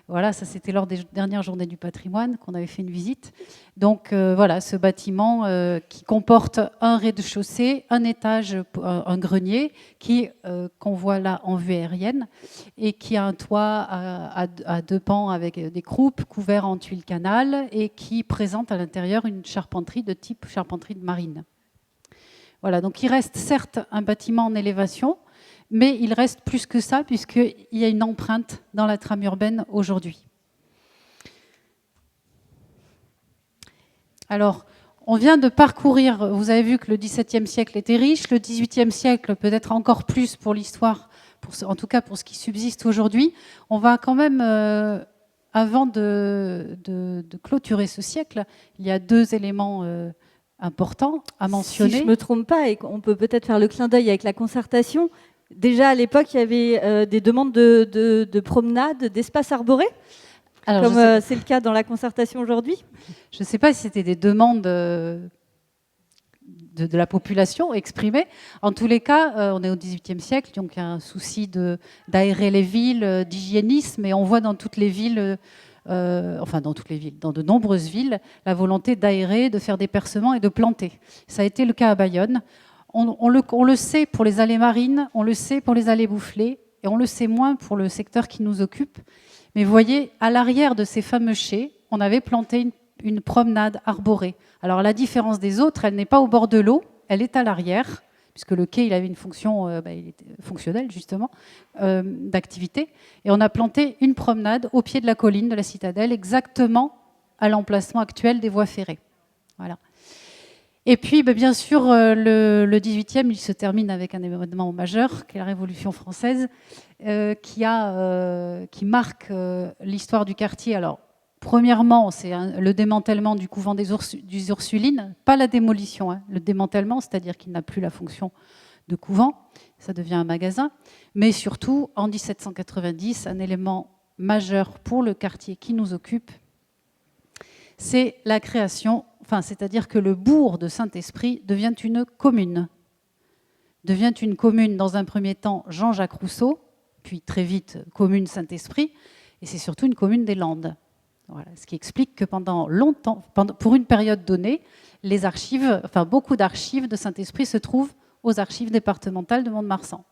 Speaker 3: Voilà, ça c'était lors des dernières journées du patrimoine qu'on avait fait une visite. Donc voilà, ce bâtiment qui comporte un rez-de-chaussée, un étage, un grenier, qu'on voit là en vue aérienne, et qui a un toit à 2 pans avec des croupes couverts en tuiles canal et qui présente à l'intérieur une charpenterie de type charpenterie de marine. Voilà, donc il reste certes un bâtiment en élévation, mais il reste plus que ça, puisqu'il y a une empreinte dans la trame urbaine aujourd'hui. Alors, on vient de parcourir, vous avez vu que le XVIIe siècle était riche, le XVIIIe siècle peut-être encore plus pour l'histoire, en tout cas pour ce qui subsiste aujourd'hui. On va quand même, avant de clôturer ce siècle, il y a 2 éléments important à mentionner.
Speaker 1: Si je ne me trompe pas, et on peut peut-être faire le clin d'œil avec la concertation, déjà à l'époque, il y avait des demandes de promenades, d'espaces arborés, comme c'est le cas dans la concertation aujourd'hui.
Speaker 3: Je ne sais pas si c'était des demandes de la population exprimée. En tous les cas, on est au XVIIIe siècle, donc il y a un souci d'aérer les villes, d'hygiénisme, et on voit dans toutes les villes, dans de nombreuses villes, la volonté d'aérer, de faire des percements et de planter. Ça a été le cas à Bayonne. On le sait pour les allées marines, on le sait pour les allées Boufflers, et on le sait moins pour le secteur qui nous occupe. Mais vous voyez, à l'arrière de ces fameux chais, on avait planté une promenade arborée. Alors, à la différence des autres, elle n'est pas au bord de l'eau, elle est à l'arrière, puisque le quai, il avait une fonction il était fonctionnelle, justement, d'activité. Et on a planté une promenade au pied de la colline de la citadelle, exactement à l'emplacement actuel des voies ferrées. Voilà. Et puis, bien sûr, le 18e, il se termine avec un événement majeur, qui est la Révolution française, qui marque l'histoire du quartier. Alors, premièrement, c'est le démantèlement du couvent des Ursulines, pas la démolition, hein, le démantèlement, c'est-à-dire qu'il n'a plus la fonction de couvent, ça devient un magasin. Mais surtout, en 1790, un élément majeur pour le quartier qui nous occupe, c'est la création, c'est-à-dire que le bourg de Saint-Esprit devient une commune. Devient une commune, dans un premier temps, Jean-Jacques Rousseau, puis très vite, commune Saint-Esprit, et c'est surtout une commune des Landes. Voilà, ce qui explique que pendant longtemps, pour une période donnée, les archives, beaucoup d'archives de Saint-Esprit se trouvent aux archives départementales de Mont-de-Marsan.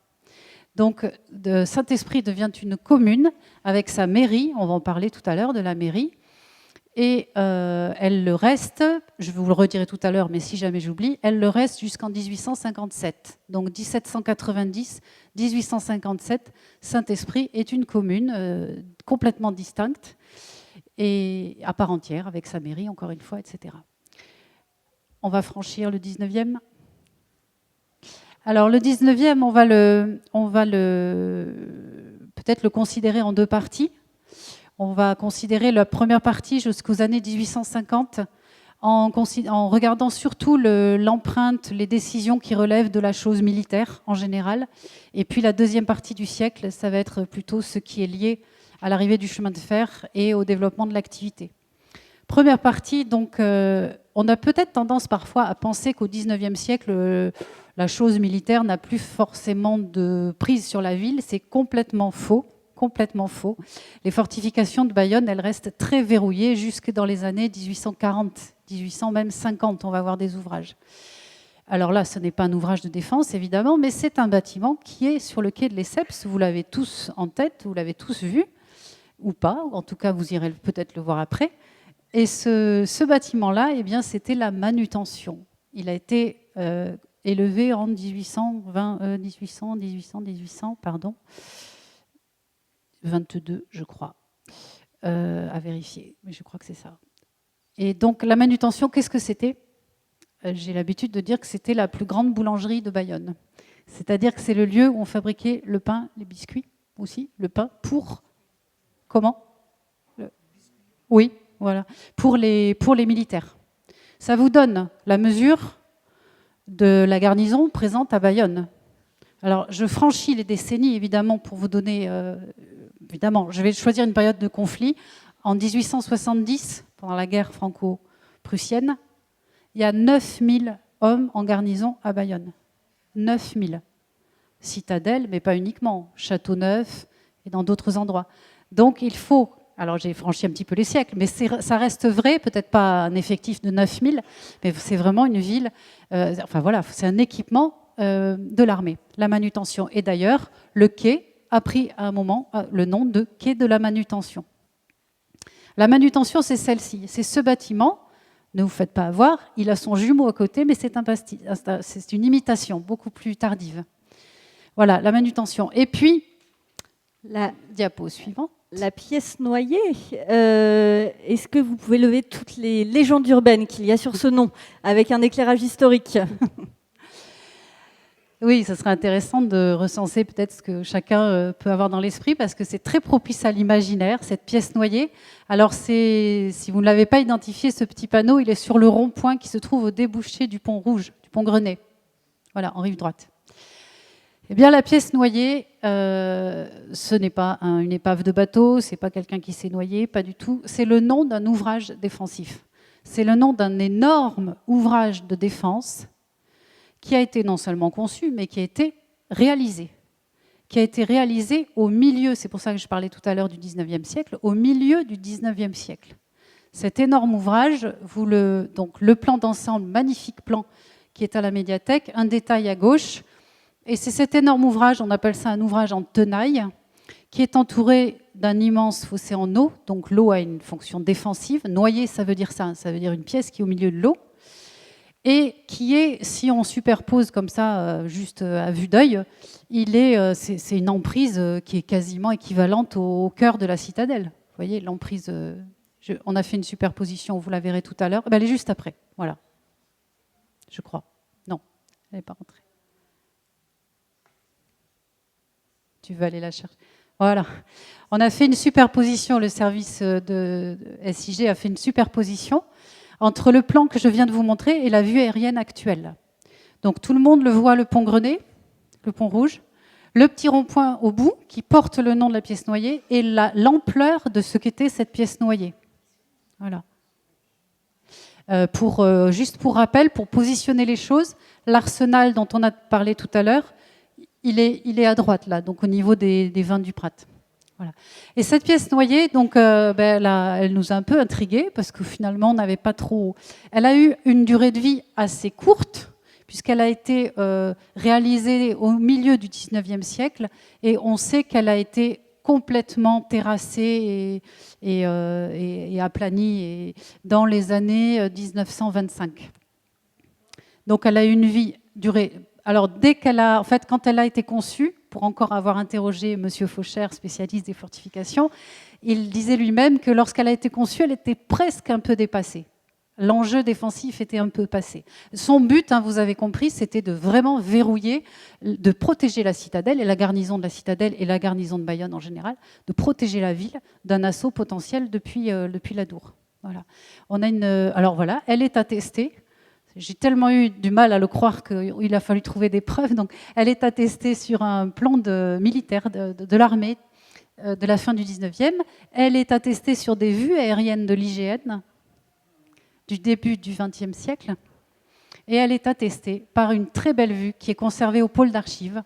Speaker 3: Donc, Saint-Esprit devient une commune avec sa mairie, on va en parler tout à l'heure de la mairie, et elle le reste, je vous le redirai tout à l'heure, mais si jamais j'oublie, elle le reste jusqu'en 1857. Donc 1790-1857, Saint-Esprit est une commune complètement distincte et à part entière, avec sa mairie, encore une fois, etc. On va franchir le 19e. Alors le 19e, on va peut-être le considérer en deux parties. On va considérer la première partie jusqu'aux années 1850 en regardant surtout l'empreinte, les décisions qui relèvent de la chose militaire en général. Et puis la deuxième partie du siècle, ça va être plutôt ce qui est lié à l'arrivée du chemin de fer et au développement de l'activité. Première partie, donc, on a peut-être tendance parfois à penser qu'au XIXe siècle, la chose militaire n'a plus forcément de prise sur la ville. C'est complètement faux. Complètement faux. Les fortifications de Bayonne, elles restent très verrouillées jusque dans les années 1840, 1800, même 50, on va voir des ouvrages. Alors là, ce n'est pas un ouvrage de défense, évidemment, mais c'est un bâtiment qui est sur le quai de Lesseps. Vous l'avez tous en tête, vous l'avez tous vu, ou pas. En tout cas, vous irez peut-être le voir après. Et ce bâtiment-là, eh bien, c'était la manutention. Il a été élevé en 1800, 22, je crois, à vérifier, mais je crois que c'est ça. Et donc, la manutention, qu'est-ce que c'était ? J'ai l'habitude de dire que c'était la plus grande boulangerie de Bayonne. C'est-à-dire que c'est le lieu où on fabriquait le pain, les biscuits aussi, le pain pour... Comment ? Oui, voilà, pour les militaires. Ça vous donne la mesure de la garnison présente à Bayonne. Alors, je franchis les décennies, évidemment, pour vous donner... évidemment, je vais choisir une période de conflit. En 1870, pendant la guerre franco-prussienne, il y a 9000 hommes en garnison à Bayonne. 9000. Citadelle, mais pas uniquement. Châteauneuf et dans d'autres endroits. Donc, il faut... Alors, j'ai franchi un petit peu les siècles, mais ça reste vrai, peut-être pas un effectif de 9000, mais c'est vraiment une ville... c'est un équipement de l'armée, la manutention. Et d'ailleurs, le quai a pris à un moment le nom de quai de la manutention. La manutention, c'est celle-ci, c'est ce bâtiment. Ne vous faites pas avoir, il a son jumeau à côté, mais c'est une imitation beaucoup plus tardive. Voilà, la manutention. Et puis, la diapo suivante.
Speaker 1: La pièce noyée, est-ce que vous pouvez lever toutes les légendes urbaines qu'il y a sur ce nom, avec un éclairage historique ?
Speaker 3: Oui, ce serait intéressant de recenser peut-être ce que chacun peut avoir dans l'esprit, parce que c'est très propice à l'imaginaire, cette pièce noyée. Alors, si vous ne l'avez pas identifié, ce petit panneau, il est sur le rond-point qui se trouve au débouché du pont Rouge, du pont Grenet. Voilà, en rive droite. Eh bien, la pièce noyée, ce n'est pas une épave de bateau, ce n'est pas quelqu'un qui s'est noyé, pas du tout. C'est le nom d'un ouvrage défensif. C'est le nom d'un énorme ouvrage de défense qui a été non seulement conçu, mais qui a été réalisé. Qui a été réalisé au milieu, c'est pour ça que je parlais tout à l'heure du 19e siècle, au milieu du 19e siècle. Cet énorme ouvrage, donc le plan d'ensemble, magnifique plan, qui est à la médiathèque, un détail à gauche, et c'est cet énorme ouvrage, on appelle ça un ouvrage en tenaille, qui est entouré d'un immense fossé en eau, donc l'eau a une fonction défensive, noyer ça veut dire ça veut dire une pièce qui est au milieu de l'eau, et qui est, si on superpose comme ça, juste à vue d'œil, c'est une emprise qui est quasiment équivalente au cœur de la citadelle. Vous voyez, l'emprise, on a fait une superposition, vous la verrez tout à l'heure. Elle est juste après, voilà. Je crois. Non, elle n'est pas rentrée. Tu veux aller la chercher? Voilà. On a fait une superposition, le service de SIG a fait une superposition entre le plan que je viens de vous montrer et la vue aérienne actuelle. Donc tout le monde le voit, le pont Grenet, le pont rouge, le petit rond-point au bout qui porte le nom de la pièce noyée et l'ampleur de ce qu'était cette pièce noyée. Voilà. Juste pour rappel, pour positionner les choses, l'arsenal dont on a parlé tout à l'heure, il est à droite, là, donc au niveau des vins du Prat. Voilà. Et cette pièce noyée, donc, elle nous a un peu intrigués parce que finalement, on n'avait pas trop. Elle a eu une durée de vie assez courte puisqu'elle a été réalisée au milieu du 19e siècle et on sait qu'elle a été complètement terrassée et aplanie dans les années 1925. Donc, elle a eu une vie durée. Alors, quand elle a été conçue, pour encore avoir interrogé M. Faucher, spécialiste des fortifications, il disait lui-même que lorsqu'elle a été conçue, elle était presque un peu dépassée. L'enjeu défensif était un peu passé. Son but, vous avez compris, c'était de vraiment verrouiller, de protéger la citadelle et la garnison de la citadelle et la garnison de Bayonne en général, de protéger la ville d'un assaut potentiel depuis l'Adour. Voilà. Alors voilà, elle est attestée. J'ai tellement eu du mal à le croire qu'il a fallu trouver des preuves. Donc, elle est attestée sur un plan militaire de l'armée de la fin du 19e. Elle est attestée sur des vues aériennes de l'IGN du début du XXe siècle. Et elle est attestée par une très belle vue qui est conservée au pôle d'archives,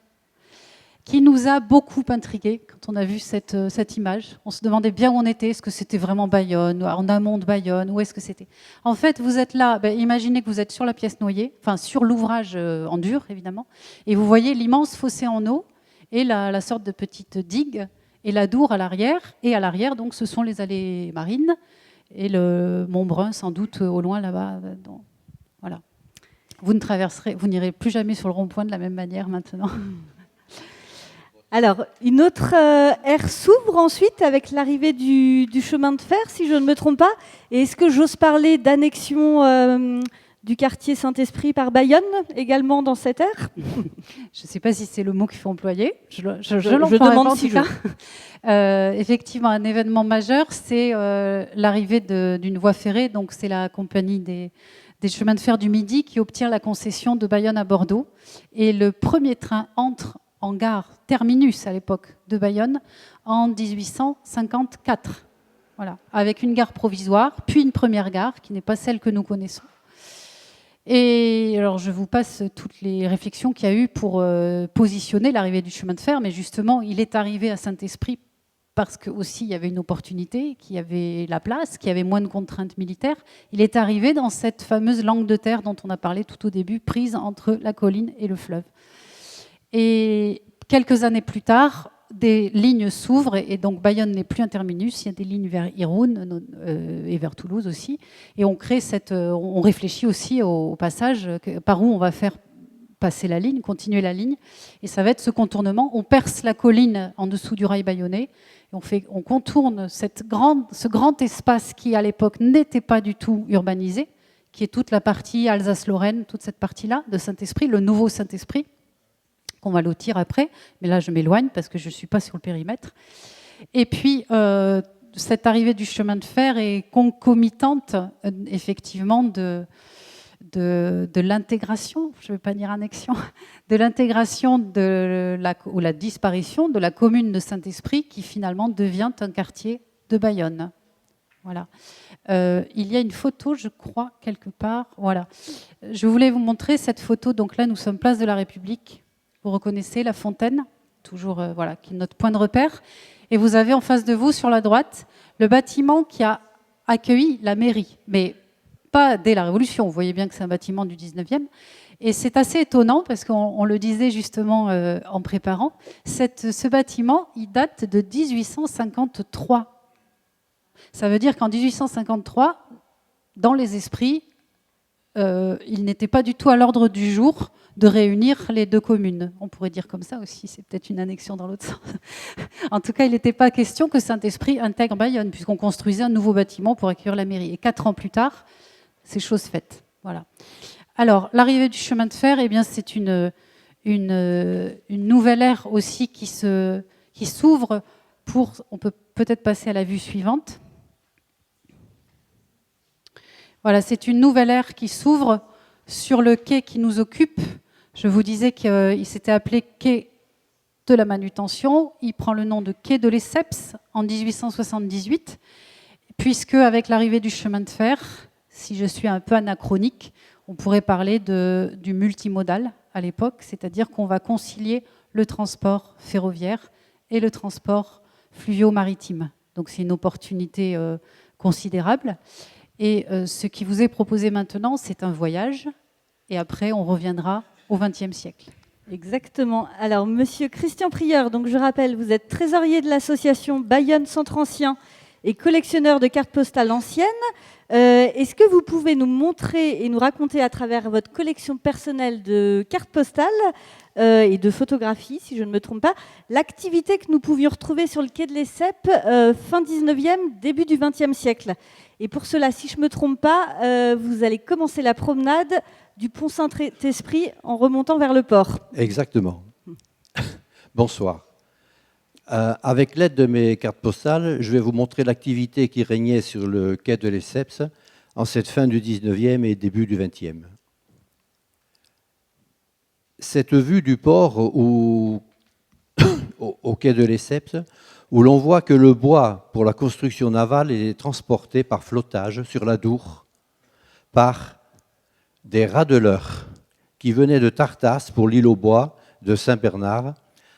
Speaker 3: qui nous a beaucoup intrigués quand on a vu cette image. On se demandait bien où on était, est-ce que c'était vraiment Bayonne, en amont de Bayonne, où est-ce que c'était? En fait, vous êtes là, imaginez que vous êtes sur la pièce noyée, enfin sur l'ouvrage en dur, évidemment, et vous voyez l'immense fossé en eau et la sorte de petite digue, et l'Adour à l'arrière, et à l'arrière, donc, ce sont les allées marines, et le Montbrun, sans doute, au loin, là-bas. Voilà. Vous n'irez plus jamais sur le rond-point de la même manière maintenant.
Speaker 1: Alors, une autre ère s'ouvre ensuite avec l'arrivée du chemin de fer, si je ne me trompe pas. Et est-ce que j'ose parler d'annexion du quartier Saint-Esprit par Bayonne, également dans cette ère?
Speaker 3: Je ne sais pas si c'est le mot qu'il faut employer. Je
Speaker 1: demande si
Speaker 3: effectivement, un événement majeur, c'est l'arrivée d'une voie ferrée. Donc, c'est la compagnie des chemins de fer du Midi qui obtient la concession de Bayonne à Bordeaux. Et le premier train entre en gare terminus à l'époque de Bayonne en 1854. Voilà, avec une gare provisoire, puis une première gare qui n'est pas celle que nous connaissons. Et alors je vous passe toutes les réflexions qu'il y a eu pour positionner l'arrivée du chemin de fer, mais justement il est arrivé à Saint-Esprit parce que aussi il y avait une opportunité, qu'il y avait la place, qu'il y avait moins de contraintes militaires. Il est arrivé dans cette fameuse langue de terre dont on a parlé tout au début, prise entre la colline et le fleuve. Et quelques années plus tard, des lignes s'ouvrent et donc Bayonne n'est plus un terminus. Il y a des lignes vers Irun et vers Toulouse aussi. Et on réfléchit aussi au passage par où on va faire passer la ligne, continuer la ligne. Et ça va être ce contournement. On perce la colline en dessous du rail bayonnais. Et on contourne ce grand espace qui à l'époque n'était pas du tout urbanisé, qui est toute la partie Alsace-Lorraine, toute cette partie-là de Saint-Esprit, le nouveau Saint-Esprit. On va lotir après, mais là je m'éloigne parce que je ne suis pas sur le périmètre. Et puis, cette arrivée du chemin de fer est concomitante, effectivement, de l'intégration, je ne vais pas dire annexion, de l'intégration ou la disparition de la commune de Saint-Esprit qui finalement devient un quartier de Bayonne. Voilà. Il y a une photo, je crois, quelque part. Voilà. Je voulais vous montrer cette photo. Donc là, nous sommes place de la République. Vous reconnaissez la fontaine, toujours, voilà, qui est notre point de repère. Et vous avez en face de vous, sur la droite, le bâtiment qui a accueilli la mairie. Mais pas dès la Révolution. Vous voyez bien que c'est un bâtiment du 19e. Et c'est assez étonnant, parce qu'on le disait justement en préparant, ce bâtiment, il date de 1853. Ça veut dire qu'en 1853, dans les esprits, il n'était pas du tout à l'ordre du jour de réunir les deux communes. On pourrait dire comme ça aussi, c'est peut-être une annexion dans l'autre sens. En tout cas, il n'était pas question que Saint-Esprit intègre Bayonne, puisqu'on construisait un nouveau bâtiment pour accueillir la mairie. Et 4 ans plus tard, c'est chose faite. Voilà. Alors, l'arrivée du chemin de fer, eh bien, c'est une nouvelle ère aussi qui s'ouvre pour... On peut peut-être passer à la vue suivante. Voilà, c'est une nouvelle ère qui s'ouvre sur le quai qui nous occupe. Je vous disais qu'il s'était appelé quai de la manutention. Il prend le nom de quai de Lesseps en 1878, puisque avec l'arrivée du chemin de fer, si je suis un peu anachronique, on pourrait parler du multimodal à l'époque, c'est-à-dire qu'on va concilier le transport ferroviaire et le transport fluvio-maritime. Donc c'est une opportunité considérable. Et ce qui vous est proposé maintenant, c'est un voyage. Et après, on reviendra au XXe siècle.
Speaker 1: Exactement. Alors, Monsieur Christian Prieur, donc je rappelle, vous êtes trésorier de l'association Bayonne Centre Ancien et collectionneur de cartes postales anciennes. Est-ce que vous pouvez nous montrer et nous raconter à travers votre collection personnelle de cartes postales et de photographies, si je ne me trompe pas, l'activité que nous pouvions retrouver sur le quai de Lesseps fin 19e, début du XXe siècle. Et pour cela, si je ne me trompe pas, vous allez commencer la promenade du pont Saint-Esprit en remontant vers le port.
Speaker 5: Exactement. Bonsoir. Avec l'aide de mes cartes postales, je vais vous montrer l'activité qui régnait sur le quai de Lesseps en cette fin du 19e et début du 20e. Cette vue du port au quai de Lesseps, où l'on voit que le bois pour la construction navale est transporté par flottage sur la Dour par des radeleurs qui venaient de Tartas pour l'île aux bois de Saint-Bernard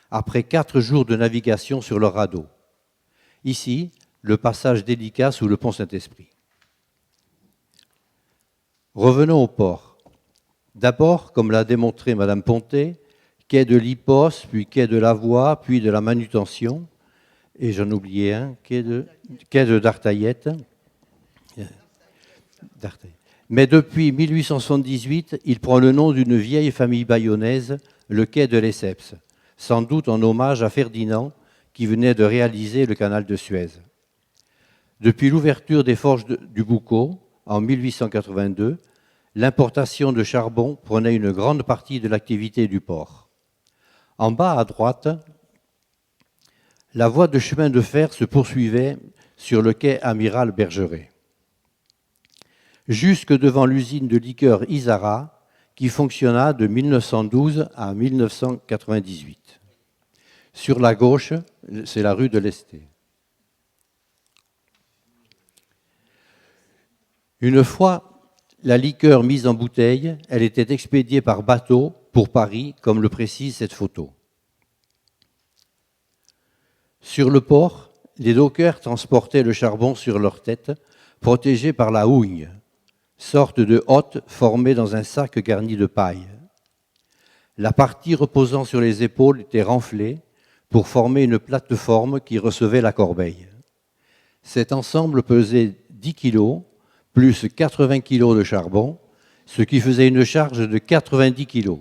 Speaker 5: après 4 jours de navigation sur le radeau. Ici, le passage délicat sous le pont Saint-Esprit. Revenons au port. D'abord, comme l'a démontré Madame Pontet, quai de l'Hippos, puis quai de la Voie, puis de la Manutention, et j'en oubliais un, quai de Dartaillette. Mais depuis 1878, il prend le nom d'une vieille famille bayonnaise, le quai de Lesseps, sans doute en hommage à Ferdinand, qui venait de réaliser le canal de Suez. Depuis l'ouverture des forges du Boucau, en 1882, l'importation de charbon prenait une grande partie de l'activité du port. En bas à droite, la voie de chemin de fer se poursuivait sur le quai Amiral Bergeret, jusque devant l'usine de liqueurs Isara, qui fonctionna de 1912 à 1998. Sur la gauche, c'est la rue de l'Esté. Une fois la liqueur mise en bouteille, elle était expédiée par bateau pour Paris, comme le précise cette photo. Sur le port, les dockers transportaient le charbon sur leur tête, protégés par la houille, sorte de hotte formée dans un sac garni de paille. La partie reposant sur les épaules était renflée pour former une plateforme qui recevait la corbeille. Cet ensemble pesait 10 kg, plus 80 kg de charbon, ce qui faisait une charge de 90 kg.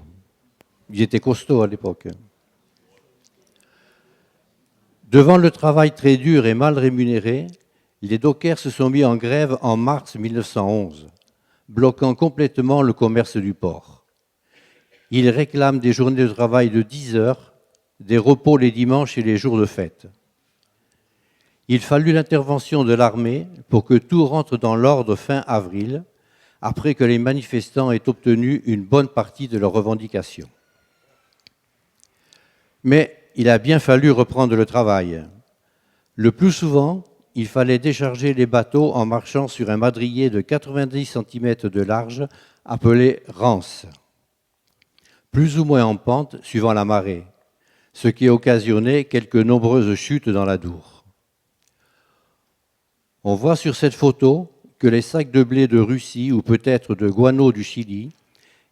Speaker 5: Ils étaient costauds à l'époque. Devant le travail très dur et mal rémunéré, les dockers se sont mis en grève en mars 1911, bloquant complètement le commerce du port. Ils réclament des journées de travail de 10 heures, des repos les dimanches et les jours de fête. Il fallut l'intervention de l'armée pour que tout rentre dans l'ordre fin avril, après que les manifestants aient obtenu une bonne partie de leurs revendications. Mais il a bien fallu reprendre le travail. Le plus souvent, il fallait décharger les bateaux en marchant sur un madrier de 90 cm de large appelé rance, plus ou moins en pente suivant la marée, ce qui occasionnait quelques nombreuses chutes dans l'Adour. On voit sur cette photo que les sacs de blé de Russie ou peut-être de guano du Chili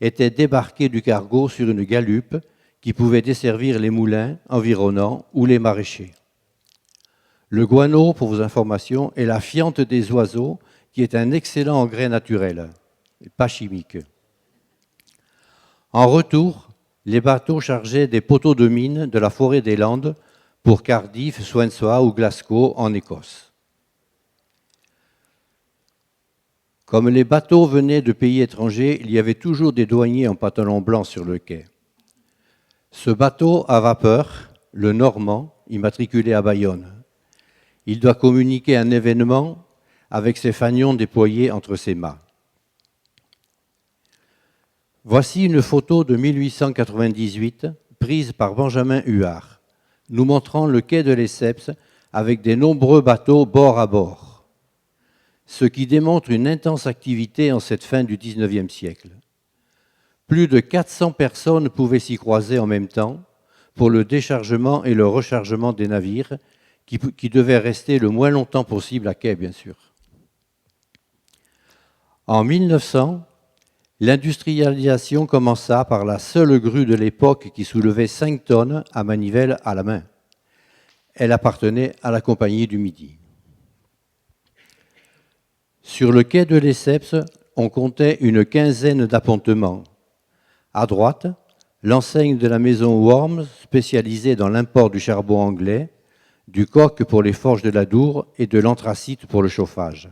Speaker 5: étaient débarqués du cargo sur une galupe qui pouvait desservir les moulins environnants ou les maraîchers. Le guano, pour vos informations, est la fiente des oiseaux qui est un excellent engrais naturel, pas chimique. En retour, les bateaux chargeaient des poteaux de mine de la forêt des Landes pour Cardiff, Swansea ou Glasgow en Écosse. Comme les bateaux venaient de pays étrangers, il y avait toujours des douaniers en pantalon blanc sur le quai. Ce bateau à vapeur, le Normand, immatriculé à Bayonne, il doit communiquer un événement avec ses fanions déployés entre ses mâts. Voici une photo de 1898 prise par Benjamin Huard, nous montrant le quai de Lesseps avec de nombreux bateaux bord à bord, ce qui démontre une intense activité en cette fin du XIXe siècle. Plus de 400 personnes pouvaient s'y croiser en même temps pour le déchargement et le rechargement des navires qui devaient rester le moins longtemps possible à quai, bien sûr. En 1900, l'industrialisation commença par la seule grue de l'époque qui soulevait 5 tonnes à manivelle à la main. Elle appartenait à la Compagnie du Midi. Sur le quai de Lesseps, on comptait une quinzaine d'appontements. À droite, l'enseigne de la maison Worms, spécialisée dans l'import du charbon anglais, du coke pour les forges de l'Adour et de l'anthracite pour le chauffage.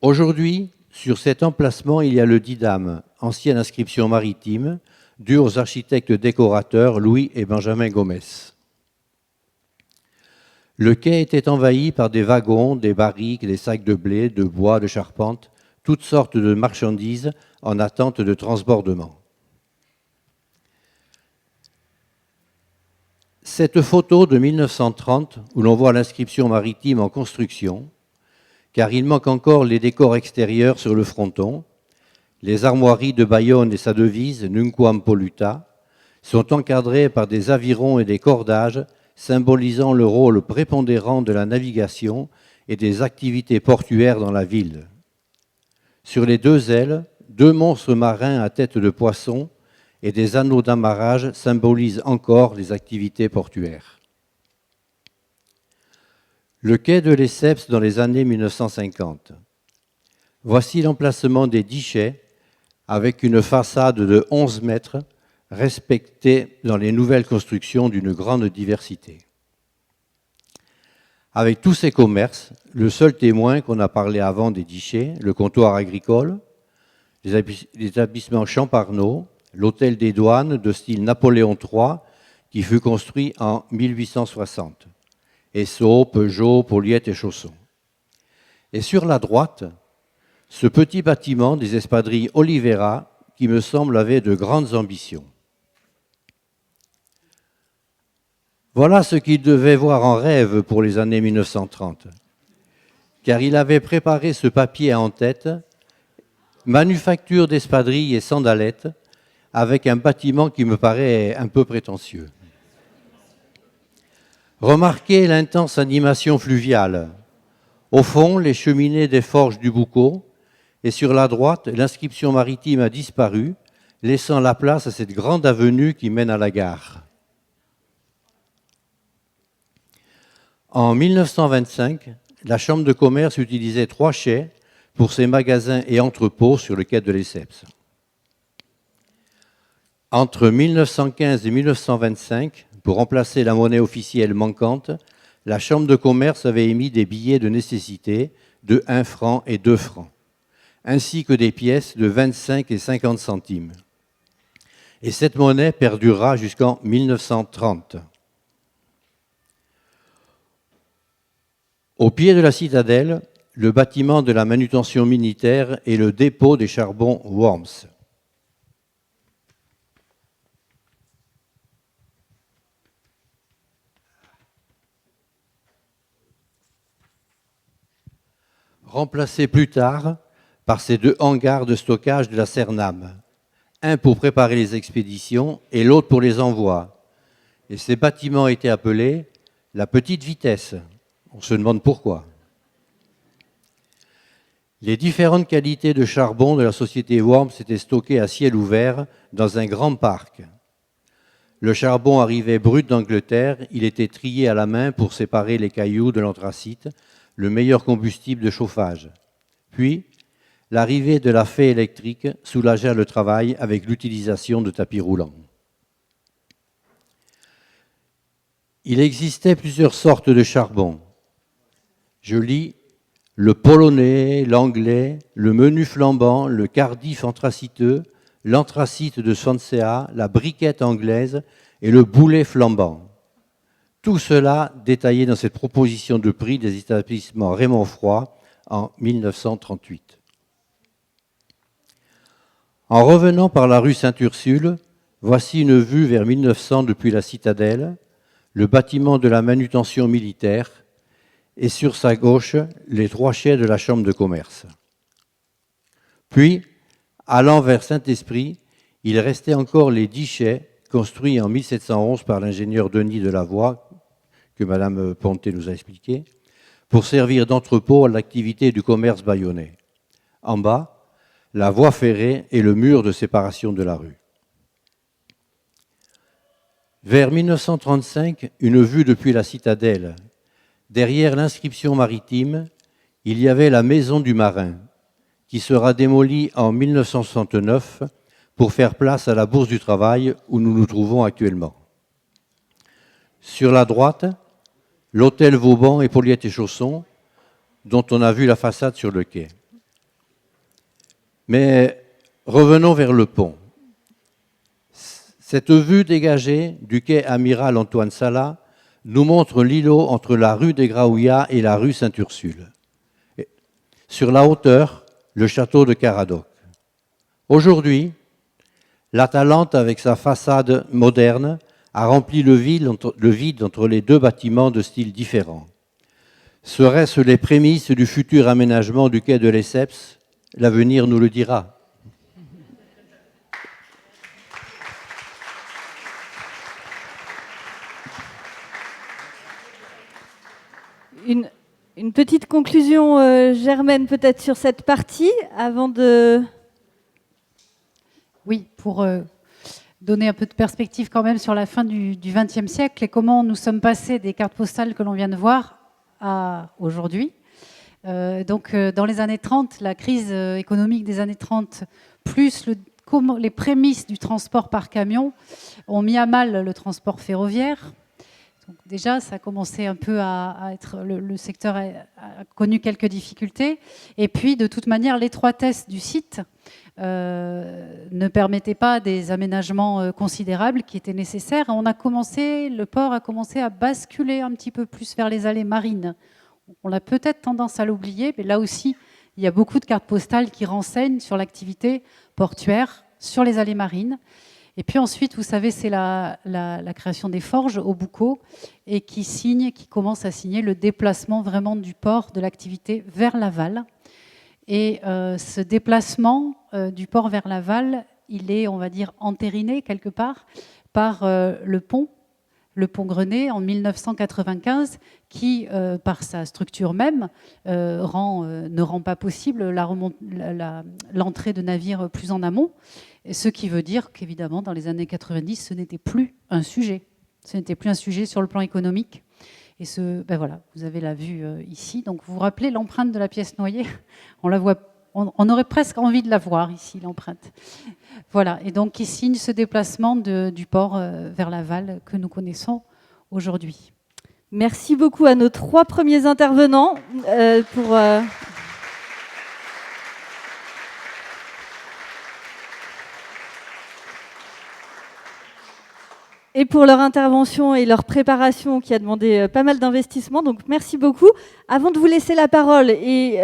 Speaker 5: Aujourd'hui, sur cet emplacement, il y a le Didam, ancienne inscription maritime, due aux architectes décorateurs Louis et Benjamin Gomez. Le quai était envahi par des wagons, des barriques, des sacs de blé, de bois, de charpente, toutes sortes de marchandises en attente de transbordement. Cette photo de 1930, où l'on voit l'inscription maritime en construction, car il manque encore les décors extérieurs sur le fronton, les armoiries de Bayonne et sa devise, Nunquam polluta, sont encadrées par des avirons et des cordages symbolisant le rôle prépondérant de la navigation et des activités portuaires dans la ville. Sur les deux ailes, 2 monstres marins à tête de poisson et des anneaux d'amarrage symbolisent encore les activités portuaires. Le quai de Lesseps dans les années 1950. Voici l'emplacement des guichets avec une façade de 11 mètres respectée dans les nouvelles constructions d'une grande diversité. Avec tous ces commerces, le seul témoin qu'on a parlé avant des guichets, le comptoir agricole, les établissements Champarneau, l'hôtel des douanes de style Napoléon III qui fut construit en 1860, Esso, Peugeot, Poliette et Chausson. Et sur la droite, ce petit bâtiment des espadrilles Olivera qui me semble avait de grandes ambitions. Voilà ce qu'il devait voir en rêve pour les années 1930, car il avait préparé ce papier en tête, manufacture d'espadrilles et sandalettes, avec un bâtiment qui me paraît un peu prétentieux. Remarquez l'intense animation fluviale. Au fond, les cheminées des forges du Boucau, et sur la droite, l'inscription maritime a disparu, laissant la place à cette grande avenue qui mène à la gare. En 1925, la Chambre de commerce utilisait 3 chais pour ses magasins et entrepôts sur le quai de Lesseps. Entre 1915 et 1925, pour remplacer la monnaie officielle manquante, la Chambre de commerce avait émis des billets de nécessité de 1 franc et 2 francs, ainsi que des pièces de 25 et 50 centimes. Et cette monnaie perdurera jusqu'en 1930. Au pied de la citadelle, le bâtiment de la manutention militaire et le dépôt des charbons Worms. remplacés plus tard par ces 2 hangars de stockage de la Cernam, un pour préparer les expéditions et l'autre pour les envois. Et ces bâtiments étaient appelés la petite vitesse. On se demande pourquoi. Les différentes qualités de charbon de la société Worms étaient stockées à ciel ouvert dans un grand parc. Le charbon arrivait brut d'Angleterre, il était trié à la main pour séparer les cailloux de l'anthracite, le meilleur combustible de chauffage. Puis, l'arrivée de la fée électrique soulagea le travail avec l'utilisation de tapis roulants. Il existait plusieurs sortes de charbon. Je lis le polonais, l'anglais, le menu flambant, le Cardiff anthraciteux, l'anthracite de Swansea, la briquette anglaise et le boulet flambant. Tout cela détaillé dans cette proposition de prix des établissements Raymond Froid en 1938. En revenant par la rue Sainte-Ursule, voici une vue vers 1900 depuis la citadelle, le bâtiment de la manutention militaire, et sur sa gauche, les 3 chais de la Chambre de commerce. Puis, allant vers Saint-Esprit, il restait encore les 10 chais construits en 1711 par l'ingénieur Denis de Lavoie, que Mme Ponté nous a expliqué, pour servir d'entrepôt à l'activité du commerce bayonnais. En bas, la voie ferrée et le mur de séparation de la rue. Vers 1935, une vue depuis la citadelle. Derrière l'inscription maritime, il y avait la maison du marin, qui sera démolie en 1969 pour faire place à la Bourse du Travail où nous nous trouvons actuellement. Sur la droite, l'hôtel Vauban, Épauliette et Chaussons, dont on a vu la façade sur le quai. Mais revenons vers le pont. Cette vue dégagée du quai Amiral Antoine Sala nous montre l'îlot entre la rue des Graouillas et la rue Sainte-Ursule. Sur la hauteur, le château de Caradoc. Aujourd'hui, l'Atalante, avec sa façade moderne, a rempli le vide entre les 2 bâtiments de style différent. Seraient-ce les prémices du futur aménagement du quai de Lesseps? L'avenir nous le dira.
Speaker 1: Une petite conclusion, Germaine, peut-être sur cette partie, avant de...
Speaker 3: Oui, pour donner un peu de perspective quand même sur la fin du XXe siècle et comment nous sommes passés des cartes postales que l'on vient de voir à aujourd'hui. Dans les années 30, la crise économique des années 30, plus les prémices du transport par camion ont mis à mal le transport ferroviaire. Donc déjà, ça a commencé un peu à être... Le secteur a connu quelques difficultés. Et puis, de toute manière, l'étroitesse du site ne permettait pas des aménagements considérables qui étaient nécessaires. Le port a commencé à basculer un petit peu plus vers les allées marines. On a peut-être tendance à l'oublier, mais là aussi, il y a beaucoup de cartes postales qui renseignent sur l'activité portuaire, sur les allées marines. Et puis ensuite, vous savez, c'est la création des forges au Boucau et qui commence à signer le déplacement vraiment du port, de l'activité vers l'aval. Et ce déplacement du port vers l'aval, il est, on va dire, entériné quelque part par le pont Grenet en 1995, qui, par sa structure même, ne rend pas possible l'entrée de navires plus en amont. Ce qui veut dire qu'évidemment, dans les années 90, ce n'était plus un sujet. Ce n'était plus un sujet sur le plan économique. Et voilà, vous avez la vue ici. Donc vous vous rappelez l'empreinte de la pièce noyée? On la voit. On aurait presque envie de la voir ici, l'empreinte. Voilà, et donc qui signe ce déplacement du port vers l'aval que nous connaissons aujourd'hui.
Speaker 1: Merci beaucoup à nos 3 premiers intervenants pour... Et pour leur intervention et leur préparation qui a demandé pas mal d'investissement. Donc merci beaucoup. Avant de vous laisser la parole et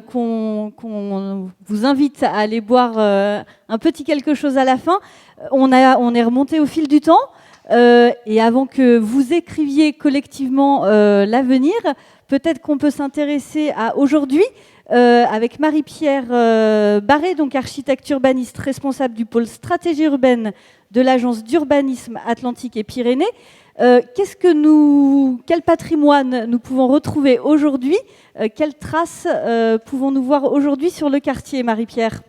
Speaker 1: qu'on vous invite à aller boire un petit quelque chose à la fin, on est remonté au fil du temps. Et avant que vous écriviez collectivement l'avenir, peut-être qu'on peut s'intéresser à aujourd'hui avec Marie-Pierre Barré, donc architecte urbaniste responsable du pôle stratégie urbaine de l'agence d'urbanisme Atlantique et Pyrénées. Quel patrimoine nous pouvons retrouver aujourd'hui? Quelles traces pouvons-nous voir aujourd'hui sur le quartier, Marie-Pierre?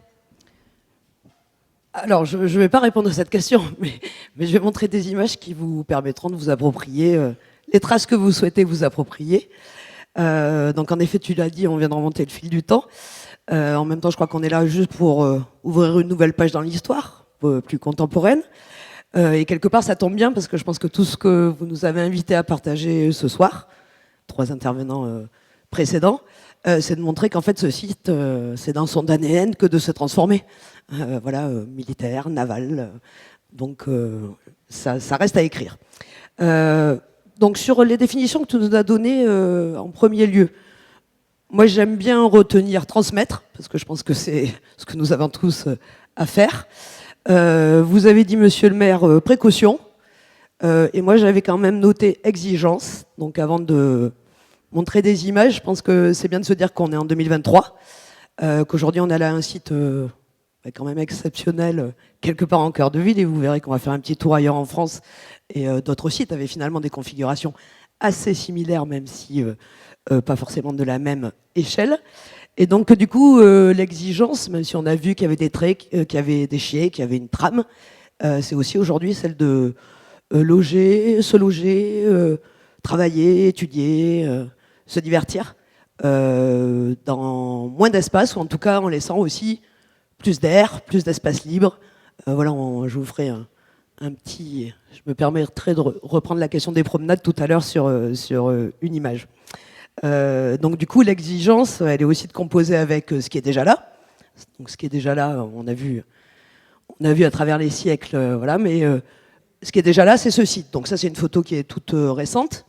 Speaker 6: Alors, je ne vais pas répondre à cette question, mais je vais montrer des images qui vous permettront de vous approprier les traces que vous souhaitez vous approprier. Donc, en effet, tu l'as dit, on vient de remonter le fil du temps. En même temps, je crois qu'on est là juste pour ouvrir une nouvelle page dans l'histoire, plus contemporaine. Et quelque part, ça tombe bien parce que je pense que tout ce que vous nous avez invité à partager ce soir, 3 intervenants précédents, c'est de montrer qu'en fait, ce site, c'est dans son ADN que de se transformer. Voilà, militaire, naval. Donc, ça reste à écrire. Donc, sur les définitions que tu nous as données en premier lieu, moi, j'aime bien retenir transmettre, parce que je pense que c'est ce que nous avons tous à faire. Vous avez dit, monsieur le maire, précaution. Et moi, j'avais quand même noté exigence. Donc, avant de montrer des images, je pense que c'est bien de se dire qu'on est en 2023, qu'aujourd'hui, on a là un site quand même exceptionnel, quelque part en cœur de ville, et vous verrez qu'on va faire un petit tour ailleurs en France, et d'autres sites avaient finalement des configurations assez similaires, même si pas forcément de la même échelle. Et donc, du coup, l'exigence, même si on a vu qu'il y avait des traits, qu'il y avait des chiens, qu'il y avait une trame, c'est aussi aujourd'hui celle de se loger, travailler, étudier, se divertir, dans moins d'espace, ou en tout cas en laissant aussi plus d'air, plus d'espace libre. Voilà, je vous ferai un petit... Je me permettrai de reprendre la question des promenades tout à l'heure sur une image. Donc du coup, l'exigence, elle est aussi de composer avec ce qui est déjà là. Donc ce qui est déjà là, on a vu à travers les siècles, voilà, mais ce qui est déjà là, c'est ce site. Donc ça, c'est une photo qui est toute récente.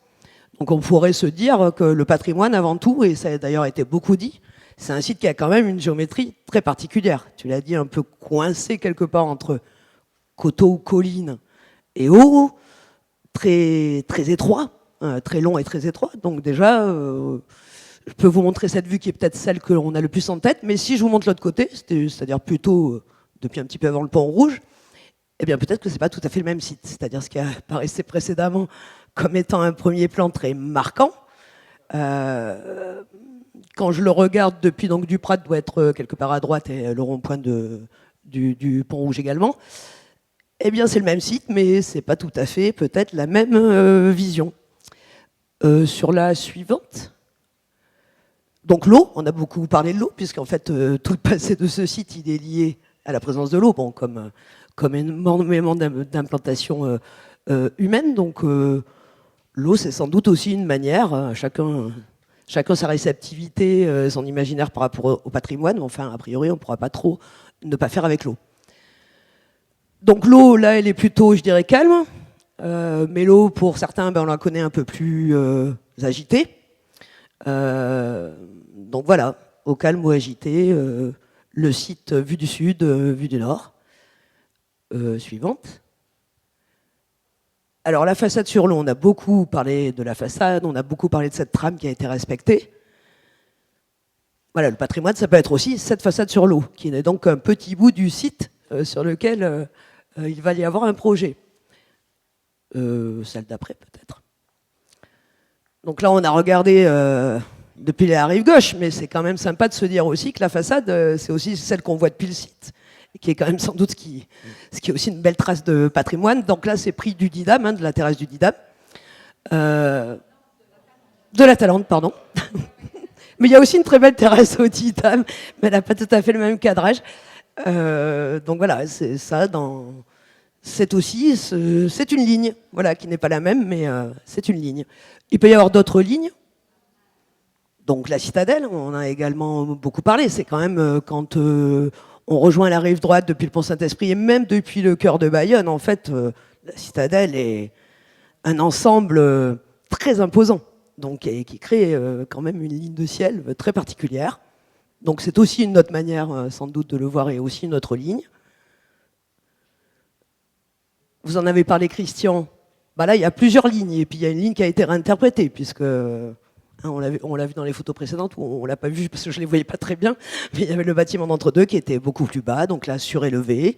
Speaker 6: Donc on pourrait se dire que le patrimoine, avant tout, et ça a d'ailleurs été beaucoup dit, c'est un site qui a quand même une géométrie très particulière. Tu l'as dit, un peu coincé quelque part entre coteaux ou collines et eau, très, très étroit, très long et très étroit. Donc déjà, je peux vous montrer cette vue qui est peut-être celle que l'on a le plus en tête, mais si je vous montre l'autre côté, c'est-à-dire plutôt depuis un petit peu avant le pont rouge, eh bien peut-être que c'est pas tout à fait le même site. C'est-à-dire ce qui apparaissait précédemment comme étant un premier plan très marquant. Quand je le regarde depuis donc Duprat, doit être quelque part à droite, et le rond-point du pont rouge également, eh bien c'est le même site, mais c'est pas tout à fait peut-être la même vision. Sur la suivante, donc l'eau, on a beaucoup parlé de l'eau, puisqu'en fait tout le passé de ce site, il est lié à la présence de l'eau, bon, comme énormément d'implantations humaines. Donc l'eau, c'est sans doute aussi une manière, chacun sa réceptivité, son imaginaire par rapport au patrimoine, mais enfin, a priori, on ne pourra pas trop ne pas faire avec l'eau. Donc l'eau, là, elle est plutôt, je dirais, calme. Mais l'eau, pour certains, on la connaît un peu plus agitée. Donc voilà, au calme ou agité, le site vue du sud, vue du nord. Suivante. Alors la façade sur l'eau, on a beaucoup parlé de la façade, on a beaucoup parlé de cette trame qui a été respectée. Voilà, le patrimoine, ça peut être aussi cette façade sur l'eau, qui est donc un petit bout du site sur lequel il va y avoir un projet. Celle d'après peut-être. Donc là, on a regardé depuis la rive gauche, mais c'est quand même sympa de se dire aussi que la façade, c'est aussi celle qu'on voit depuis le site, qui est quand même sans doute ce qui est aussi une belle trace de patrimoine. Donc là, c'est pris du Didam, de la terrasse du Didam. De la Talente, pardon. Mais il y a aussi une très belle terrasse au Didam, mais elle n'a pas tout à fait le même cadrage. Donc voilà, c'est ça. C'est aussi, c'est une ligne, voilà, qui n'est pas la même, mais c'est une ligne. Il peut y avoir d'autres lignes. Donc la citadelle, on en a également beaucoup parlé. C'est quand même quand on rejoint la rive droite depuis le pont Saint-Esprit et même depuis le cœur de Bayonne, en fait, la citadelle est un ensemble très imposant, donc qui crée quand même une ligne de ciel très particulière. Donc c'est aussi une autre manière, sans doute, de le voir, et aussi une autre ligne. Vous en avez parlé, Christian, bah là, il y a plusieurs lignes, et puis il y a une ligne qui a été réinterprétée, puisque on l'a vu dans les photos précédentes, où on ne l'a pas vu parce que je ne les voyais pas très bien, mais il y avait le bâtiment d'entre-deux qui était beaucoup plus bas, donc là, surélevé,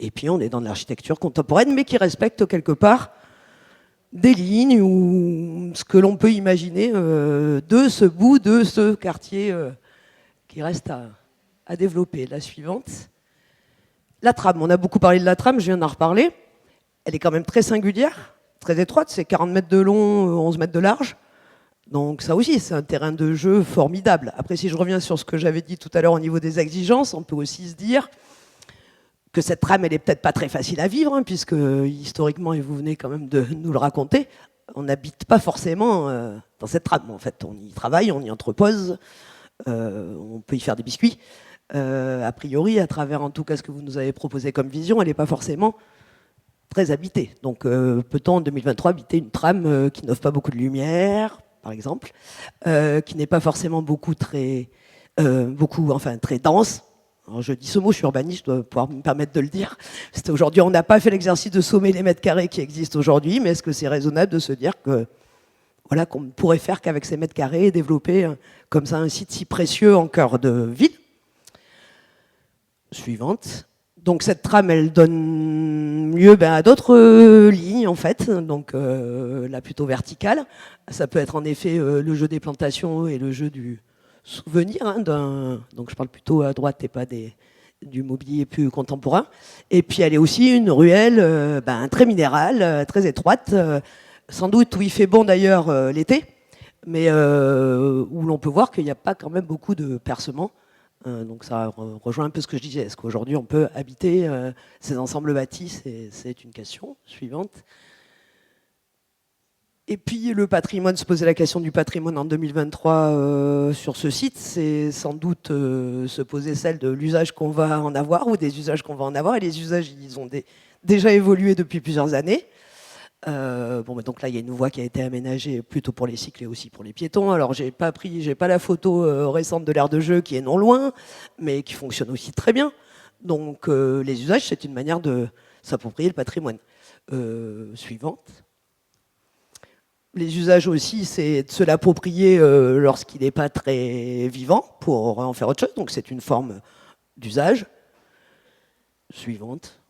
Speaker 6: et puis on est dans de l'architecture contemporaine, mais qui respecte quelque part des lignes ou ce que l'on peut imaginer de ce bout, de ce quartier qui reste à développer. La suivante. La trame, on a beaucoup parlé de la trame, je viens d'en reparler. Elle est quand même très singulière, très étroite, c'est 40 mètres de long, 11 mètres de large. Donc ça aussi, c'est un terrain de jeu formidable. Après, si je reviens sur ce que j'avais dit tout à l'heure au niveau des exigences, on peut aussi se dire que cette trame, elle est peut-être pas très facile à vivre, hein, puisque historiquement, et vous venez quand même de nous le raconter, on n'habite pas forcément dans cette trame. En fait, on y travaille, on y entrepose, on peut y faire des biscuits. A priori, à travers en tout cas ce que vous nous avez proposé comme vision, elle n'est pas forcément très habitée. Donc peut-on en 2023 habiter une trame qui n'offre pas beaucoup de lumière, par exemple, qui n'est pas forcément très dense. Alors, je dis ce mot, je suis urbaniste, je dois pouvoir me permettre de le dire. Aujourd'hui, on n'a pas fait l'exercice de sommer les mètres carrés qui existent aujourd'hui, mais est-ce que c'est raisonnable de se dire que voilà, qu'on ne pourrait faire qu'avec ces mètres carrés et développer comme ça un site si précieux en cœur de ville? Suivante. Donc cette trame, elle donne lieu à d'autres lignes, en fait, donc là plutôt verticale. Ça peut être en effet le jeu des plantations et le jeu du souvenir, hein, donc je parle plutôt à droite et pas du mobilier plus contemporain. Et puis elle est aussi une ruelle très minérale, très étroite, sans doute où il fait bon d'ailleurs l'été, mais où l'on peut voir qu'il n'y a pas quand même beaucoup de percements. Donc ça rejoint un peu ce que je disais. Est-ce qu'aujourd'hui on peut habiter ces ensembles bâtis? C'est une question suivante. Et puis le patrimoine, se poser la question du patrimoine en 2023 sur ce site, c'est sans doute se poser celle de l'usage qu'on va en avoir ou des usages qu'on va en avoir. Et les usages, ils ont déjà évolué depuis plusieurs années. Donc là, il y a une voie qui a été aménagée plutôt pour les cycles et aussi pour les piétons. Alors, j'ai pas la photo récente de l'aire de jeu qui est non loin, mais qui fonctionne aussi très bien. Donc, les usages, c'est une manière de s'approprier le patrimoine. Suivante. Les usages aussi, c'est de se l'approprier lorsqu'il n'est pas très vivant pour en faire autre chose. Donc, c'est une forme d'usage. Suivante.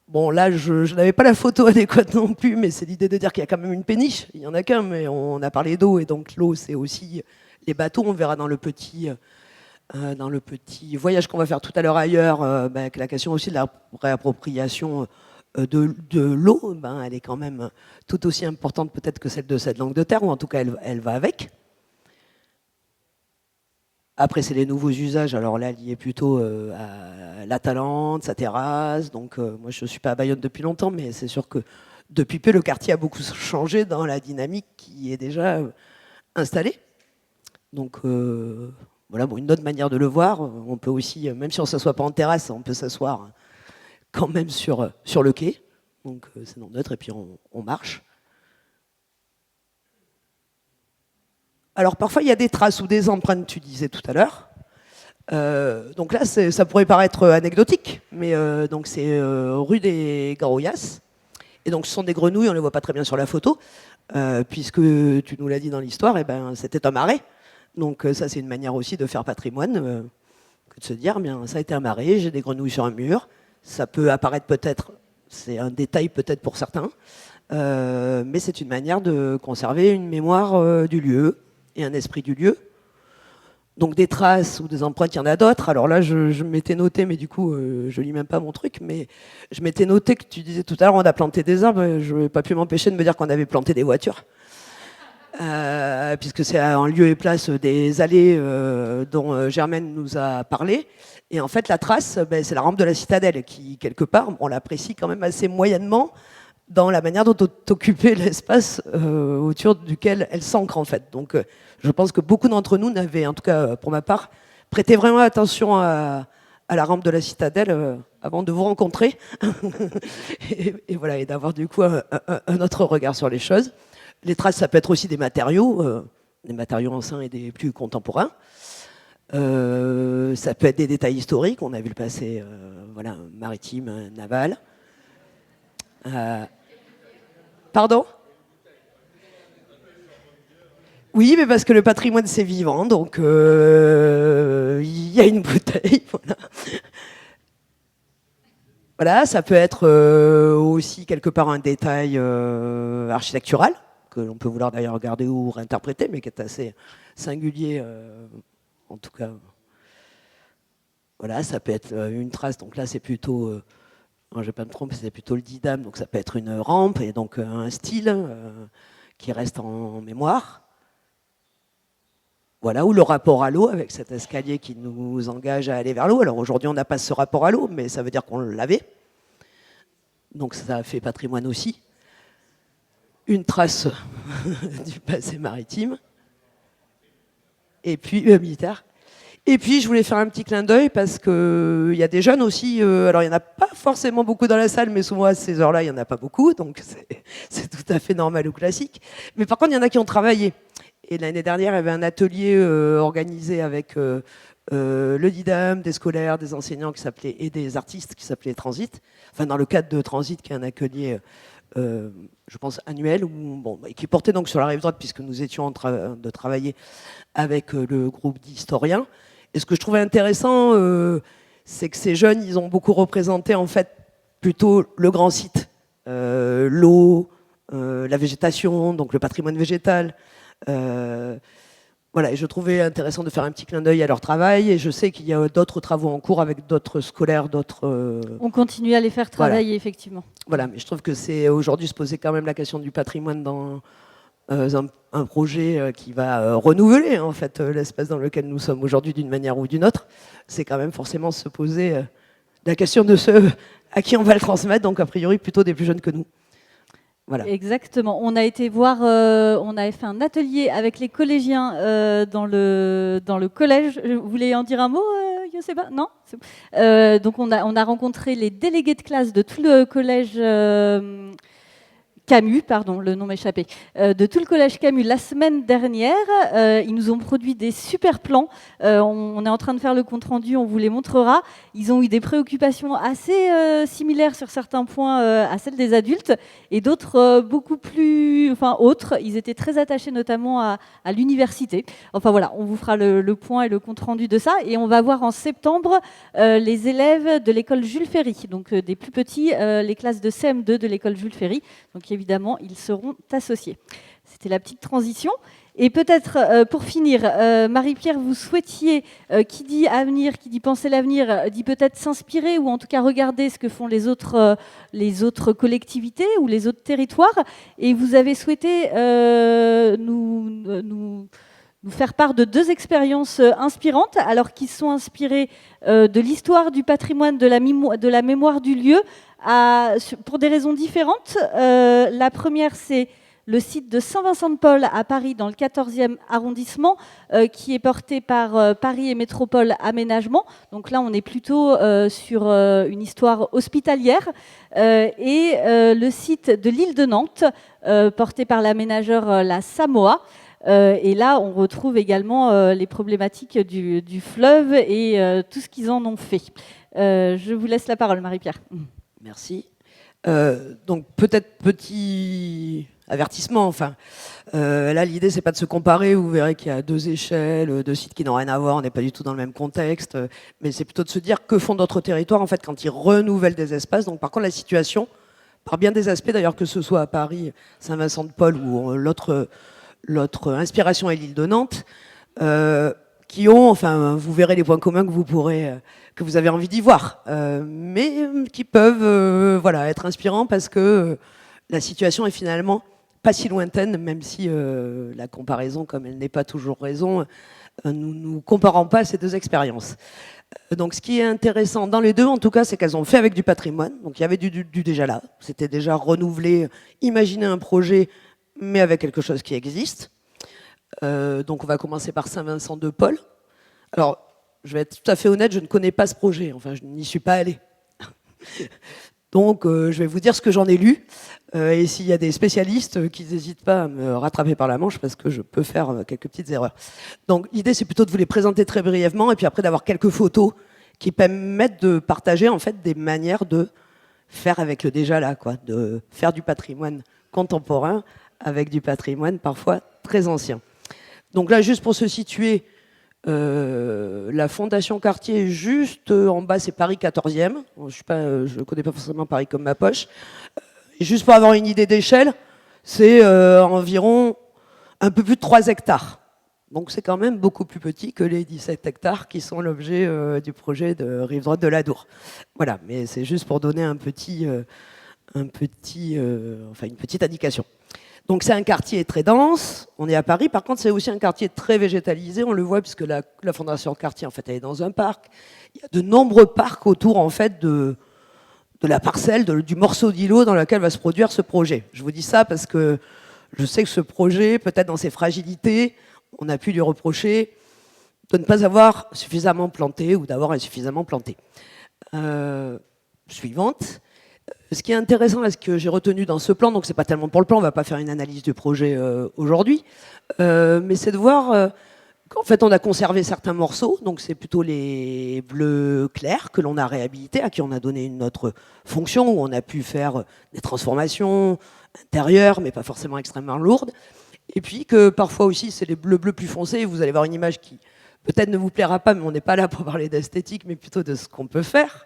Speaker 6: Bon, là, je n'avais pas la photo adéquate non plus, mais c'est l'idée de dire qu'il y a quand même une péniche. Il n'y en a qu'un, mais on a parlé d'eau, et donc l'eau, c'est aussi les bateaux. On verra dans le petit voyage qu'on va faire tout à l'heure ailleurs, que la question aussi de la réappropriation de l'eau, elle est quand même tout aussi importante peut-être que celle de cette langue de terre, ou en tout cas, elle va avec. Après, c'est les nouveaux usages, alors là, liés plutôt à la Talente, sa terrasse. Donc, moi, je ne suis pas à Bayonne depuis longtemps, mais c'est sûr que depuis peu, le quartier a beaucoup changé dans la dynamique qui est déjà installée. Donc, voilà, une autre manière de le voir. On peut aussi, même si on ne s'assoit pas en terrasse, on peut s'asseoir quand même sur le quai. Donc, c'est non neutre, et puis on marche. Alors parfois il y a des traces ou des empreintes, tu disais tout à l'heure. Donc là, ça pourrait paraître anecdotique, mais donc c'est rue des Garouillas. Et donc ce sont des grenouilles, on ne les voit pas très bien sur la photo, puisque tu nous l'as dit dans l'histoire, c'était un marais. Donc ça, c'est une manière aussi de faire patrimoine, que de se dire, ça a été un marais, j'ai des grenouilles sur un mur. Ça peut apparaître peut-être, c'est un détail peut-être pour certains, mais c'est une manière de conserver une mémoire du lieu et un esprit du lieu. Donc des traces ou des empreintes, il y en a d'autres. Alors là, je m'étais noté, mais du coup, je lis même pas mon truc, mais je m'étais noté que tu disais tout à l'heure, on a planté des arbres. Je n'ai pas pu m'empêcher de me dire qu'on avait planté des voitures. Puisque c'est en lieu et place des allées dont Germaine nous a parlé. Et en fait, la trace, c'est la rampe de la citadelle qui, quelque part, on l'apprécie quand même assez moyennement dans la manière dont occuper l'espace autour duquel elle s'ancre, en fait. Donc, je pense que beaucoup d'entre nous n'avaient, en tout cas pour ma part, prêté vraiment attention à la rampe de la citadelle avant de vous rencontrer et voilà, et d'avoir du coup un autre regard sur les choses. Les traces, ça peut être aussi des matériaux anciens et des plus contemporains. Ça peut être des détails historiques, on a vu le passé maritime, naval. Pardon? Oui, mais parce que le patrimoine, c'est vivant, donc il y a une bouteille. Voilà. Voilà, ça peut être aussi quelque part un détail architectural, que l'on peut vouloir d'ailleurs regarder ou réinterpréter, mais qui est assez singulier, en tout cas. Voilà, ça peut être une trace, donc là c'est plutôt, je ne vais pas me tromper, c'est plutôt le didame, donc ça peut être une rampe, et donc un style qui reste en mémoire. Voilà, ou le rapport à l'eau, avec cet escalier qui nous engage à aller vers l'eau. Alors aujourd'hui, on n'a pas ce rapport à l'eau, mais ça veut dire qu'on l'avait. Donc ça fait patrimoine aussi. Une trace du passé maritime. Et puis, militaire. Et puis, je voulais faire un petit clin d'œil parce qu'il y a des jeunes aussi. Alors, il n'y en a pas forcément beaucoup dans la salle, mais souvent à ces heures-là, il n'y en a pas beaucoup. Donc, c'est tout à fait normal ou classique. Mais par contre, il y en a qui ont travaillé. Et l'année dernière, il y avait un atelier organisé avec le DIDAM, des scolaires, des enseignants et des artistes qui s'appelait Transit. Enfin, dans le cadre de Transit, qui est un atelier, je pense, annuel, qui portait donc sur la rive droite, puisque nous étions en train de travailler avec le groupe d'historiens. Et ce que je trouvais intéressant, c'est que ces jeunes, ils ont beaucoup représenté, en fait, plutôt le grand site. L'eau, la végétation, donc le patrimoine végétal. Voilà, et je trouvais intéressant de faire un petit clin d'œil à leur travail, et je sais qu'il y a d'autres travaux en cours avec d'autres scolaires, d'autres...
Speaker 1: On continue à les faire travailler, voilà. Effectivement.
Speaker 6: Voilà, mais je trouve que c'est aujourd'hui se poser quand même la question du patrimoine dans un projet qui va renouveler en fait l'espace dans lequel nous sommes aujourd'hui d'une manière ou d'une autre. C'est quand même forcément se poser la question de ceux à qui on va le transmettre, donc a priori plutôt des plus jeunes que nous. Voilà.
Speaker 1: Exactement. On a été voir, on avait fait un atelier avec les collégiens dans le collège. Vous voulez en dire un mot, Yoseba? Non. Donc on a rencontré les délégués de classe de tout le collège Camus, pardon, le nom m'échappait, de tout le collège Camus la semaine dernière. Ils nous ont produit des super plans. On est en train de faire le compte-rendu, on vous les montrera. Ils ont eu des préoccupations assez similaires sur certains points à celles des adultes et d'autres beaucoup plus, autres. Ils étaient très attachés notamment à l'université. Enfin voilà, on vous fera le point et le compte-rendu de ça. Et on va voir en septembre les élèves de l'école Jules Ferry, donc des plus petits, les classes de CM2 de l'école Jules Ferry. Donc évidemment, ils seront associés. C'était la petite transition. Et peut-être, pour finir, Marie-Pierre, vous souhaitiez, qui dit avenir, qui dit penser l'avenir, dit peut-être s'inspirer ou en tout cas regarder ce que font les autres collectivités ou les autres territoires. Et vous avez souhaité nous faire part de 2 expériences inspirantes, alors qui sont inspirées de l'histoire du patrimoine, de la mémoire du lieu, pour des raisons différentes. La première, c'est le site de Saint-Vincent-de-Paul à Paris, dans le 14e arrondissement, qui est porté par Paris et Métropole Aménagement. Donc là, on est plutôt sur une histoire hospitalière. Et le site de l'île de Nantes, porté par l'aménageur La Samoa. Et là, on retrouve également les problématiques du fleuve et tout ce qu'ils en ont fait. Je vous laisse la parole, Marie-Pierre.
Speaker 6: Merci. Donc peut-être petit avertissement. Là, l'idée, c'est pas de se comparer. Vous verrez qu'il y a 2 échelles, 2 sites qui n'ont rien à voir. On n'est pas du tout dans le même contexte. Mais c'est plutôt de se dire que font d'autres territoires en fait quand ils renouvellent des espaces. Donc par contre, la situation, par bien des aspects, d'ailleurs que ce soit à Paris, Saint-Vincent-de-Paul ou l'autre inspiration est l'île de Nantes, qui ont, vous verrez les points communs que vous avez envie d'y voir, mais qui peuvent être inspirants parce que la situation est finalement pas si lointaine, même si la comparaison, comme elle n'est pas toujours raison, nous ne comparons pas ces 2 expériences. Donc ce qui est intéressant dans les 2, en tout cas, c'est qu'elles ont fait avec du patrimoine, donc il y avait du déjà là, c'était déjà renouvelé, imaginer un projet, mais avec quelque chose qui existe. Donc on va commencer par Saint-Vincent-de-Paul. Alors, je vais être tout à fait honnête, je ne connais pas ce projet, je n'y suis pas allée. Donc je vais vous dire ce que j'en ai lu, et s'il y a des spécialistes qui n'hésitent pas à me rattraper par la manche, parce que je peux faire quelques petites erreurs. Donc l'idée, c'est plutôt de vous les présenter très brièvement, et puis après d'avoir quelques photos qui permettent de partager en fait des manières de faire avec le déjà là, de faire du patrimoine contemporain avec du patrimoine parfois très ancien. Donc là, juste pour se situer, la Fondation Cartier est juste en bas, c'est Paris 14e. Je ne connais pas forcément Paris comme ma poche. Juste pour avoir une idée d'échelle, c'est environ un peu plus de 3 hectares. Donc c'est quand même beaucoup plus petit que les 17 hectares qui sont l'objet du projet de rive droite de l'Adour. Voilà, mais c'est juste pour donner une petite indication. Donc c'est un quartier très dense, on est à Paris, par contre c'est aussi un quartier très végétalisé, on le voit puisque la Fondation Cartier en fait, elle est dans un parc. Il y a de nombreux parcs autour en fait, de la parcelle, du morceau d'îlot dans lequel va se produire ce projet. Je vous dis ça parce que je sais que ce projet, peut-être dans ses fragilités, on a pu lui reprocher de ne pas avoir suffisamment planté ou d'avoir insuffisamment planté. Suivante. Ce qui est intéressant, ce que j'ai retenu dans ce plan, donc c'est pas tellement pour le plan, on va pas faire une analyse du projet aujourd'hui, mais c'est de voir qu'en fait on a conservé certains morceaux, donc c'est plutôt les bleus clairs que l'on a réhabilités, à qui on a donné une autre fonction, où on a pu faire des transformations intérieures, mais pas forcément extrêmement lourdes. Et puis que parfois aussi, c'est les bleus plus foncés. Vous allez voir une image qui peut-être ne vous plaira pas, mais on n'est pas là pour parler d'esthétique, mais plutôt de ce qu'on peut faire.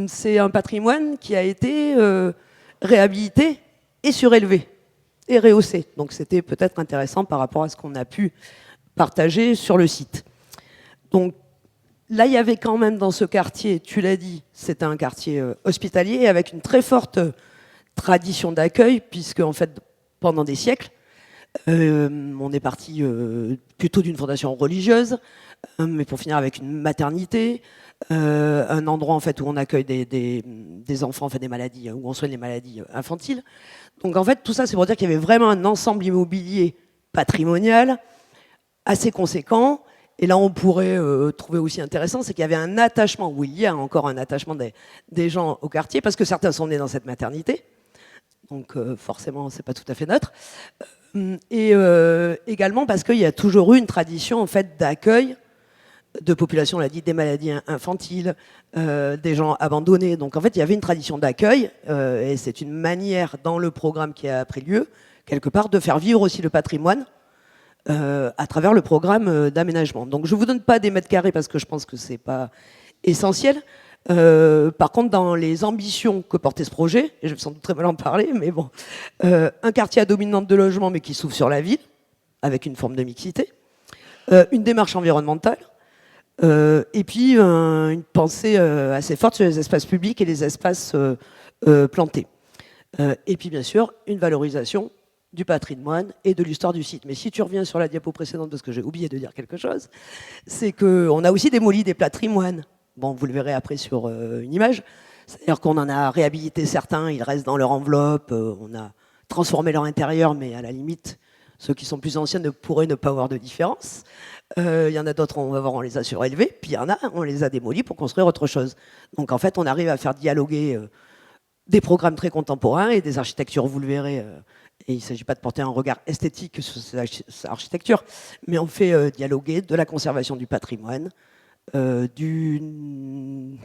Speaker 6: C'est un patrimoine qui a été réhabilité et surélevé et rehaussé. Donc c'était peut-être intéressant par rapport à ce qu'on a pu partager sur le site. Donc là, il y avait quand même dans ce quartier, tu l'as dit, c'était un quartier hospitalier avec une très forte tradition d'accueil, puisque en fait, pendant des siècles, on est parti plutôt d'une fondation religieuse, mais pour finir avec une maternité, un endroit en fait où on accueille des enfants, enfin des maladies, où on soigne les maladies infantiles. Donc en fait, tout ça, c'est pour dire qu'il y avait vraiment un ensemble immobilier patrimonial assez conséquent. Et là, on pourrait trouver aussi intéressant, c'est qu'il y avait un attachement, ou il y a encore un attachement des gens au quartier, parce que certains sont nés dans cette maternité. Donc forcément, c'est pas tout à fait neutre. Et également parce qu'il y a toujours eu une tradition en fait d'accueil de populations, on l'a dit, des maladies infantiles, des gens abandonnés. Donc en fait, il y avait une tradition d'accueil et c'est une manière dans le programme qui a pris lieu, quelque part, de faire vivre aussi le patrimoine à travers le programme d'aménagement. Donc je ne vous donne pas des mètres carrés parce que je pense que c'est pas essentiel. Par contre, dans les ambitions que portait ce projet, et je vais sans doute très mal en parler, mais bon, un quartier à dominante de logement, mais qui s'ouvre sur la ville, avec une forme de mixité, une démarche environnementale, et puis une pensée assez forte sur les espaces publics et les espaces plantés. Et puis, bien sûr, une valorisation du patrimoine et de l'histoire du site. Mais si tu reviens sur la diapo précédente, parce que j'ai oublié de dire quelque chose, c'est qu'on a aussi démoli des patrimoines. Bon, vous le verrez après sur une image. C'est-à-dire qu'on en a réhabilité certains, ils restent dans leur enveloppe, on a transformé leur intérieur, mais à la limite, ceux qui sont plus anciens ne pourraient ne pas avoir de différence. Il y en a d'autres, on va voir, on les a surélevés, puis il y en a, on les a démolis pour construire autre chose. Donc en fait, on arrive à faire dialoguer des programmes très contemporains et des architectures, vous le verrez. Et il ne s'agit pas de porter un regard esthétique sur cette architecture, mais on fait dialoguer de la conservation du patrimoine, de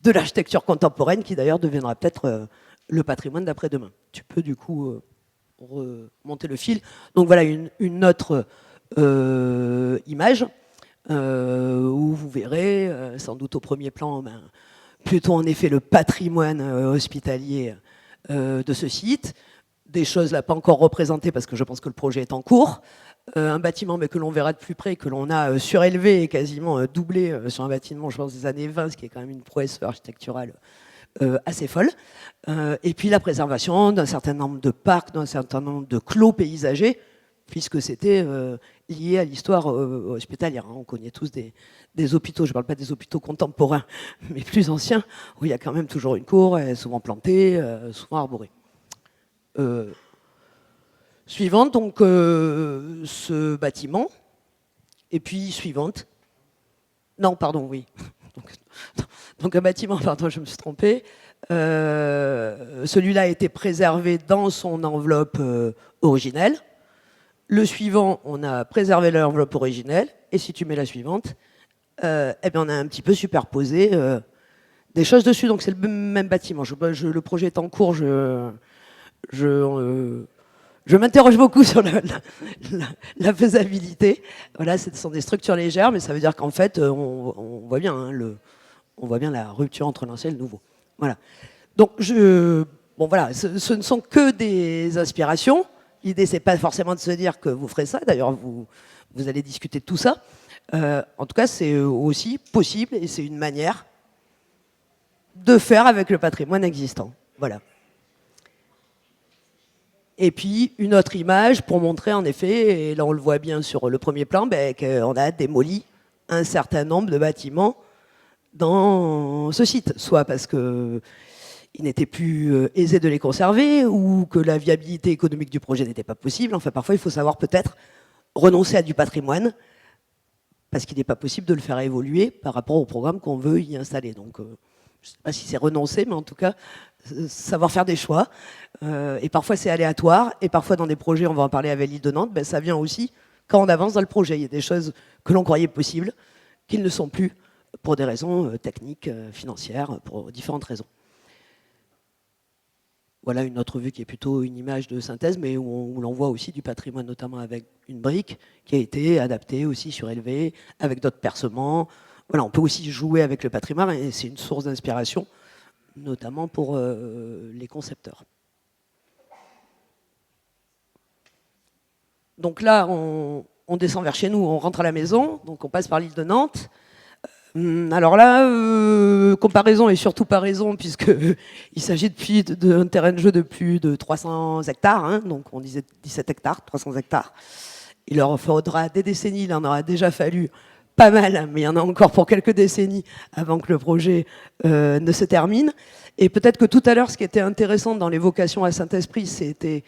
Speaker 6: l'architecture contemporaine, qui d'ailleurs deviendra peut-être le patrimoine d'après-demain. Tu peux du coup remonter le fil. Donc voilà une autre image où vous verrez, sans doute au premier plan, plutôt en effet le patrimoine hospitalier de ce site. Des choses là pas encore représentées parce que je pense que le projet est en cours. Un bâtiment mais que l'on verra de plus près, que l'on a surélevé et quasiment doublé sur un bâtiment, je pense, des années 20, ce qui est quand même une prouesse architecturale assez folle. Et puis la préservation d'un certain nombre de parcs, d'un certain nombre de clos paysagers, puisque c'était lié à l'histoire hospitalière. On connaît tous des hôpitaux, je ne parle pas des hôpitaux contemporains, mais plus anciens, où il y a quand même toujours une cour, souvent plantée, souvent arborée. Suivante, donc ce bâtiment, et puis suivante. Non, pardon, oui. Donc un bâtiment, pardon, je me suis trompée. Celui-là a été préservé dans son enveloppe originelle. Le suivant, on a préservé l'enveloppe originelle. Et si tu mets la suivante, eh bien on a un petit peu superposé des choses dessus. Donc c'est le même bâtiment. Le projet est en cours. je m'interroge beaucoup sur la faisabilité. Voilà, ce sont des structures légères, mais ça veut dire qu'en fait, on voit bien, hein, on voit bien la rupture entre l'ancien et le nouveau. Voilà. Donc, bon, voilà, ce ne sont que des inspirations. L'idée, c'est pas forcément de se dire que vous ferez ça. D'ailleurs, vous allez discuter de tout ça. En tout cas, c'est aussi possible et c'est une manière de faire avec le patrimoine existant. Voilà. Et puis, une autre image pour montrer, en effet, et là on le voit bien sur le premier plan, qu'on a démoli un certain nombre de bâtiments dans ce site. Soit parce qu'il n'était plus aisé de les conserver, ou que la viabilité économique du projet n'était pas possible. Enfin, parfois, il faut savoir peut-être renoncer à du patrimoine, parce qu'il n'est pas possible de le faire évoluer par rapport au programme qu'on veut y installer. Donc, je ne sais pas si c'est renoncer, mais en tout cas, savoir faire des choix. Et parfois, c'est aléatoire. Et parfois, dans des projets, on va en parler avec l'île de Nantes, ça vient aussi quand on avance dans le projet. Il y a des choses que l'on croyait possibles, qui ne le sont plus, pour des raisons techniques, financières, pour différentes raisons. Voilà une autre vue qui est plutôt une image de synthèse, mais où l'on voit aussi du patrimoine, notamment avec une brique qui a été adaptée, aussi surélevée, avec d'autres percements. Voilà, on peut aussi jouer avec le patrimoine, et c'est une source d'inspiration, notamment pour les concepteurs. Donc là, on descend vers chez nous, on rentre à la maison, donc on passe par l'île de Nantes. Alors là, comparaison et surtout pas raison, puisqu'il s'agit d'un terrain de jeu de plus de 300 hectares, hein, donc on disait 17 hectares, 300 hectares. Il leur faudra des décennies, il en aura déjà fallu pas mal, mais il y en a encore pour quelques décennies avant que le projet ne se termine. Et peut-être que tout à l'heure, ce qui était intéressant dans l'évocation à Saint-Esprit, c'était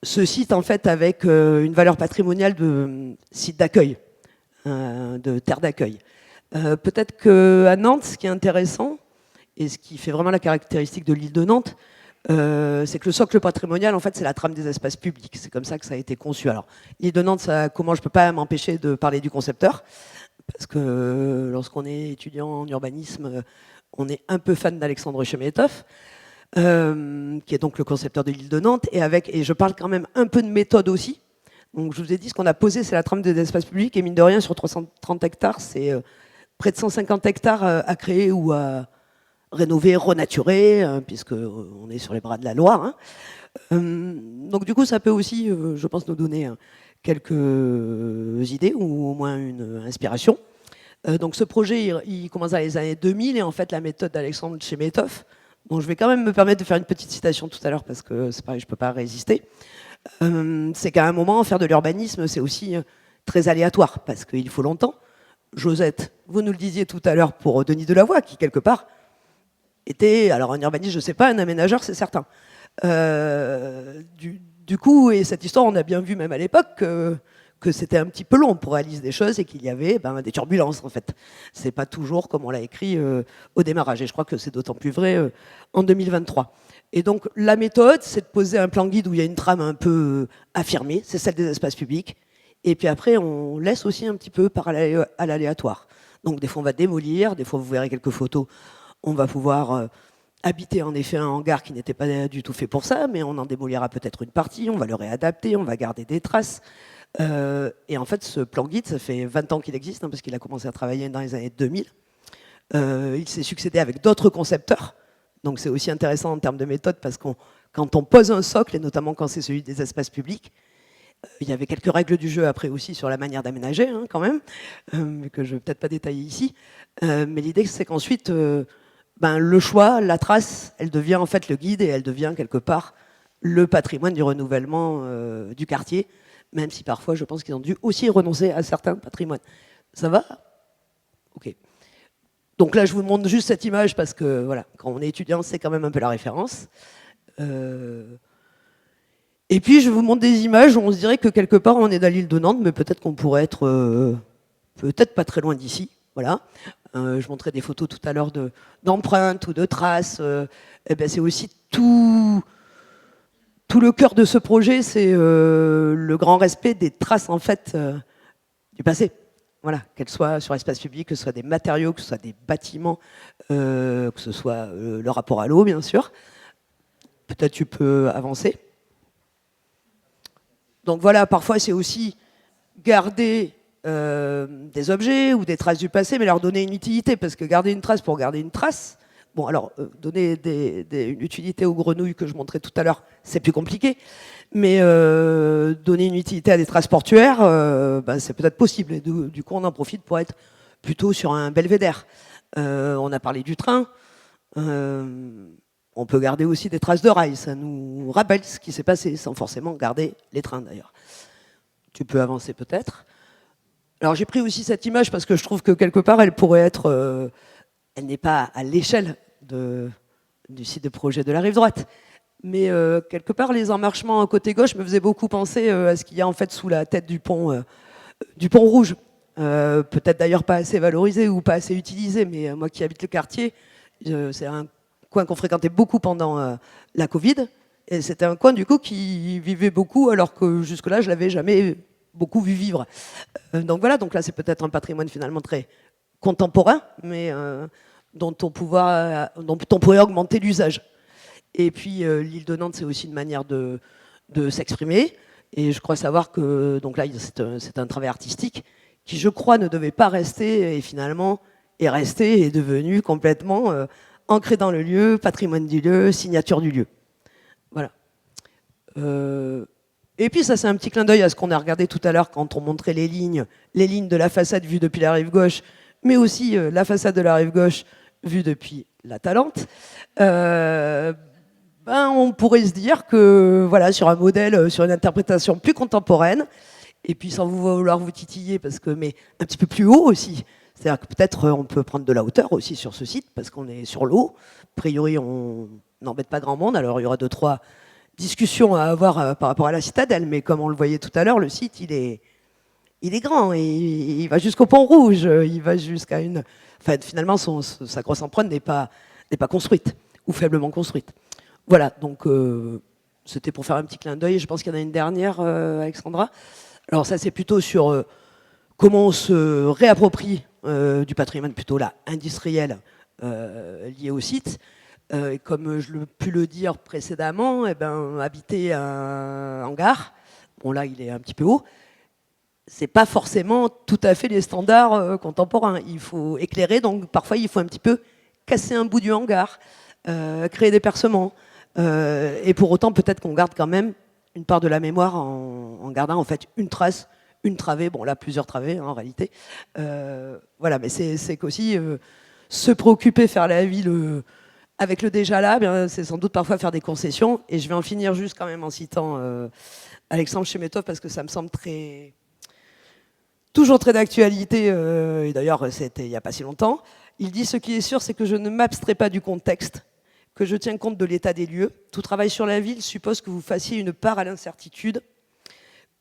Speaker 6: ce site en fait avec une valeur patrimoniale de site d'accueil, de terre d'accueil. Peut-être qu'à Nantes, ce qui est intéressant, et ce qui fait vraiment la caractéristique de l'île de Nantes, c'est que le socle patrimonial, en fait, c'est la trame des espaces publics. C'est comme ça que ça a été conçu. Alors, l'île de Nantes, comment je ne peux pas m'empêcher de parler du concepteur, parce que lorsqu'on est étudiant en urbanisme, on est un peu fan d'Alexandre Chemetov, qui est donc le concepteur de l'île de Nantes, et je parle quand même un peu de méthode aussi. Donc, je vous ai dit, ce qu'on a posé, c'est la trame des espaces publics, et mine de rien, sur 330 hectares, c'est près de 150 hectares à créer ou à rénover, renaturer, puisqu'on est sur les bras de la Loire. Hein. Donc du coup, ça peut aussi, je pense, nous donner quelques idées ou au moins une inspiration. Donc ce projet, il commence dans les années 2000 et en fait la méthode d'Alexandre Chemetov, dont je vais quand même me permettre de faire une petite citation tout à l'heure parce que c'est pareil, je ne peux pas résister, c'est qu'à un moment, faire de l'urbanisme, c'est aussi très aléatoire parce qu'il faut longtemps. Josette, vous nous le disiez tout à l'heure pour Denis Delavoye, qui quelque part était, alors un urbaniste, je ne sais pas, un aménageur, c'est certain. Du coup, et cette histoire, on a bien vu même à l'époque que c'était un petit peu long pour réaliser des choses et qu'il y avait des turbulences en fait. C'est pas toujours comme on l'a écrit au démarrage. Et je crois que c'est d'autant plus vrai en 2023. Et donc la méthode, c'est de poser un plan guide où il y a une trame un peu affirmée, c'est celle des espaces publics. Et puis après, on laisse aussi un petit peu à l'aléatoire. Donc des fois, on va démolir, des fois, vous verrez quelques photos, on va pouvoir habiter en effet un hangar qui n'était pas du tout fait pour ça, mais on en démolira peut-être une partie, on va le réadapter, on va garder des traces. Et en fait, ce plan guide, ça fait 20 ans qu'il existe, hein, parce qu'il a commencé à travailler dans les années 2000. Il s'est succédé avec d'autres concepteurs. Donc c'est aussi intéressant en termes de méthode, parce que quand on pose un socle, et notamment quand c'est celui des espaces publics, il y avait quelques règles du jeu après aussi sur la manière d'aménager, hein, quand même, que je ne vais peut-être pas détailler ici. Mais l'idée, c'est qu'ensuite, le choix, la trace, elle devient en fait le guide et elle devient quelque part le patrimoine du renouvellement du quartier, même si parfois, je pense qu'ils ont dû aussi renoncer à certains patrimoines. Ça va ? Ok. Donc là, je vous montre juste cette image parce que, voilà, quand on est étudiant, c'est quand même un peu la référence. Et puis, je vous montre des images où on se dirait que quelque part, on est dans l'île de Nantes, mais peut-être qu'on pourrait être peut-être pas très loin d'ici. Voilà. Je montrais des photos tout à l'heure d'empreintes ou de traces. C'est aussi tout le cœur de ce projet, c'est le grand respect des traces en fait du passé. Voilà, qu'elles soient sur l'espace public, que ce soit des matériaux, que ce soit des bâtiments, que ce soit le rapport à l'eau, bien sûr. Peut-être tu peux avancer. Donc voilà, parfois c'est aussi garder des objets ou des traces du passé, mais leur donner une utilité, parce que garder une trace pour garder une trace, bon alors donner une utilité aux grenouilles que je montrais tout à l'heure, c'est plus compliqué, mais donner une utilité à des traces portuaires, c'est peut-être possible, et du coup on en profite pour être plutôt sur un belvédère. On a parlé du train, on peut garder aussi des traces de rails, ça nous rappelle ce qui s'est passé, sans forcément garder les trains d'ailleurs. Tu peux avancer peut-être. Alors j'ai pris aussi cette image parce que je trouve que quelque part elle pourrait être, elle n'est pas à l'échelle du site de projet de la rive droite, mais quelque part les emmarchements côté gauche me faisaient beaucoup penser à ce qu'il y a en fait sous la tête du pont Rouge. Peut-être d'ailleurs pas assez valorisé ou pas assez utilisé, mais moi qui habite le quartier, c'est un coin qu'on fréquentait beaucoup pendant la Covid, et c'était un coin du coup qui vivait beaucoup alors que jusque-là je l'avais jamais beaucoup vu vivre. Donc voilà, donc là c'est peut-être un patrimoine finalement très contemporain, mais dont on pourrait augmenter l'usage. Et puis l'île de Nantes, c'est aussi une manière de s'exprimer, et je crois savoir que donc là c'est un travail artistique qui je crois ne devait pas rester, et finalement est resté et est devenu complètement ancré dans le lieu, patrimoine du lieu, signature du lieu. Voilà. Et puis ça c'est un petit clin d'œil à ce qu'on a regardé tout à l'heure quand on montrait les lignes de la façade vue depuis la rive gauche, mais aussi la façade de la rive gauche vue depuis la Talente. On pourrait se dire que voilà, sur un modèle, sur une interprétation plus contemporaine, et puis sans vouloir vous titiller, mais un petit peu plus haut aussi. C'est-à-dire que peut-être on peut prendre de la hauteur aussi sur ce site, parce qu'on est sur l'eau. A priori, on n'embête pas grand monde, alors il y aura 2-3 discussions à avoir par rapport à la citadelle, mais comme on le voyait tout à l'heure, le site, il est grand, et il va jusqu'au Pont Rouge, il va jusqu'à une... Enfin, finalement, sa grosse empreinte n'est pas construite, ou faiblement construite. Voilà, donc c'était pour faire un petit clin d'œil. Je pense qu'il y en a une dernière, Alexandra. Alors ça, c'est plutôt sur comment on se réapproprie du patrimoine plutôt là, industriel lié au site. Comme je l'ai pu le dire précédemment, habiter un hangar, bon là, il est un petit peu haut, c'est pas forcément tout à fait les standards contemporains. Il faut éclairer, donc parfois il faut un petit peu casser un bout du hangar, créer des percements. Et pour autant, peut-être qu'on garde quand même une part de la mémoire en gardant en fait une trace, une travée, bon là plusieurs travées en réalité. Voilà, mais c'est qu'aussi se préoccuper, faire la ville avec le déjà là, c'est sans doute parfois faire des concessions. Et je vais en finir juste quand même en citant Alexandre Chemetov parce que ça me semble toujours très d'actualité, et d'ailleurs c'était il n'y a pas si longtemps. Il dit: ce qui est sûr, c'est que je ne m'abstrais pas du contexte, que je tiens compte de l'état des lieux. Tout travail sur la ville suppose que vous fassiez une part à l'incertitude,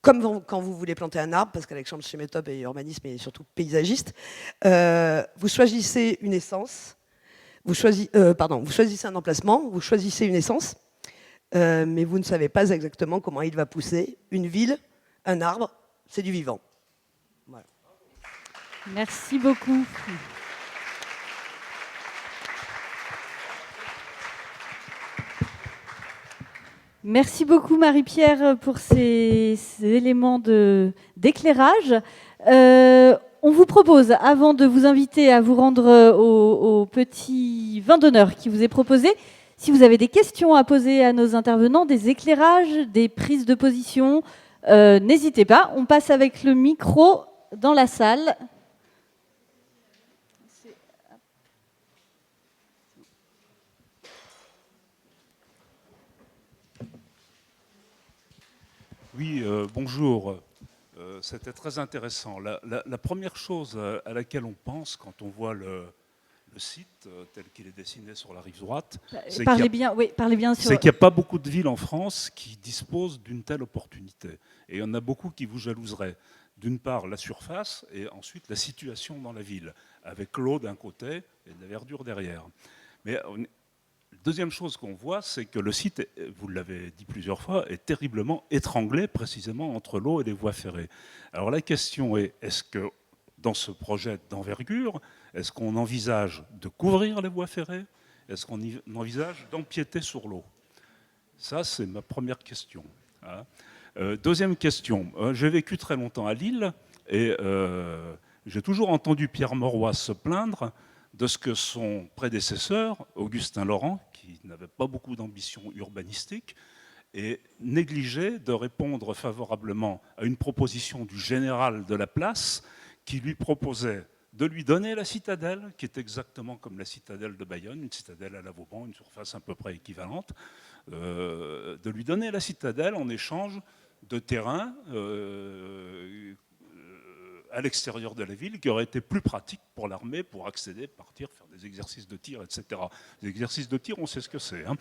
Speaker 6: comme quand vous voulez planter un arbre, parce qu'Alexandre Chemetov est urbaniste mais surtout paysagiste. Vous choisissez une essence, vous choisissez un emplacement, vous choisissez une essence, mais vous ne savez pas exactement comment il va pousser. Une ville, un arbre, c'est du vivant. Voilà.
Speaker 1: Merci beaucoup. Merci beaucoup Marie-Pierre pour ces éléments d'éclairage. On vous propose, avant de vous inviter à vous rendre au petit vin d'honneur qui vous est proposé, si vous avez des questions à poser à nos intervenants, des éclairages, des prises de position, n'hésitez pas. On passe avec le micro dans la salle.
Speaker 7: Oui, bonjour. C'était très intéressant. La première chose à laquelle on pense quand on voit le site tel qu'il est dessiné sur la rive droite, c'est qu'il n'y a pas beaucoup de villes en France qui disposent d'une telle opportunité. Et il y en a beaucoup qui vous jalouseraient. D'une part, la surface, et ensuite la situation dans la ville, avec l'eau d'un côté et de la verdure derrière. Mais deuxième chose qu'on voit, c'est que le site, vous l'avez dit plusieurs fois, est terriblement étranglé précisément entre l'eau et les voies ferrées. Alors la question est, est-ce que dans ce projet d'envergure, est-ce qu'on envisage de couvrir les voies ferrées? Est-ce qu'on envisage d'empiéter sur l'eau? Ça, c'est ma première question. Hein. Deuxième question. J'ai vécu très longtemps à Lille et j'ai toujours entendu Pierre Mauroy se plaindre de ce que son prédécesseur, Augustin Laurent, qui n'avait pas beaucoup d'ambition urbanistique, et négligé de répondre favorablement à une proposition du général de la place qui lui proposait de lui donner la citadelle, qui est exactement comme la citadelle de Bayonne, une citadelle à la Vauban, une surface à peu près équivalente, de lui donner la citadelle en échange de terrain à l'extérieur de la ville, qui aurait été plus pratique pour l'armée pour accéder, partir, faire des exercices de tir, etc. Les exercices de tir, on sait ce que c'est. Hein.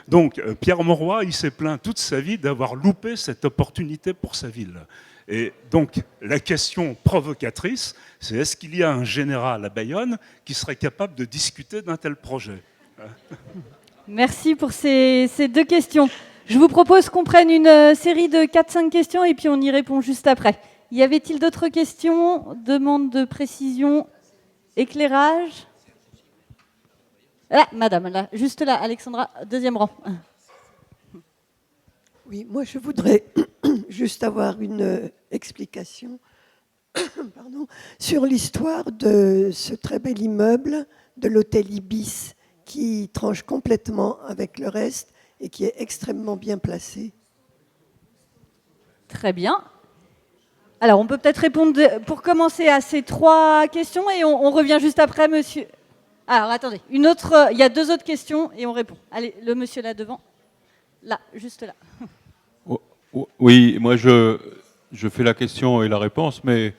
Speaker 7: Donc, Pierre Mauroy, il s'est plaint toute sa vie d'avoir loupé cette opportunité pour sa ville. Et donc, la question provocatrice, c'est est-ce qu'il y a un général à Bayonne qui serait capable de discuter d'un tel projet?
Speaker 1: Merci pour ces deux questions. Je vous propose qu'on prenne une série de 4-5 questions et puis on y répond juste après. Y avait-il d'autres questions? Demande de précision, éclairage? Là, madame, là, juste là, Alexandra, deuxième rang.
Speaker 8: Oui, moi je voudrais juste avoir une explication pardon, sur l'histoire de ce très bel immeuble de l'hôtel Ibis qui tranche complètement avec le reste et qui est extrêmement bien placé.
Speaker 1: Très bien. Alors, on peut peut-être répondre pour commencer à ces 3 questions et on revient juste après, monsieur. Alors, attendez, il y a 2 autres questions et on répond. Allez, le monsieur là devant. Là, juste là.
Speaker 9: Oui, moi je fais la question et la réponse, mais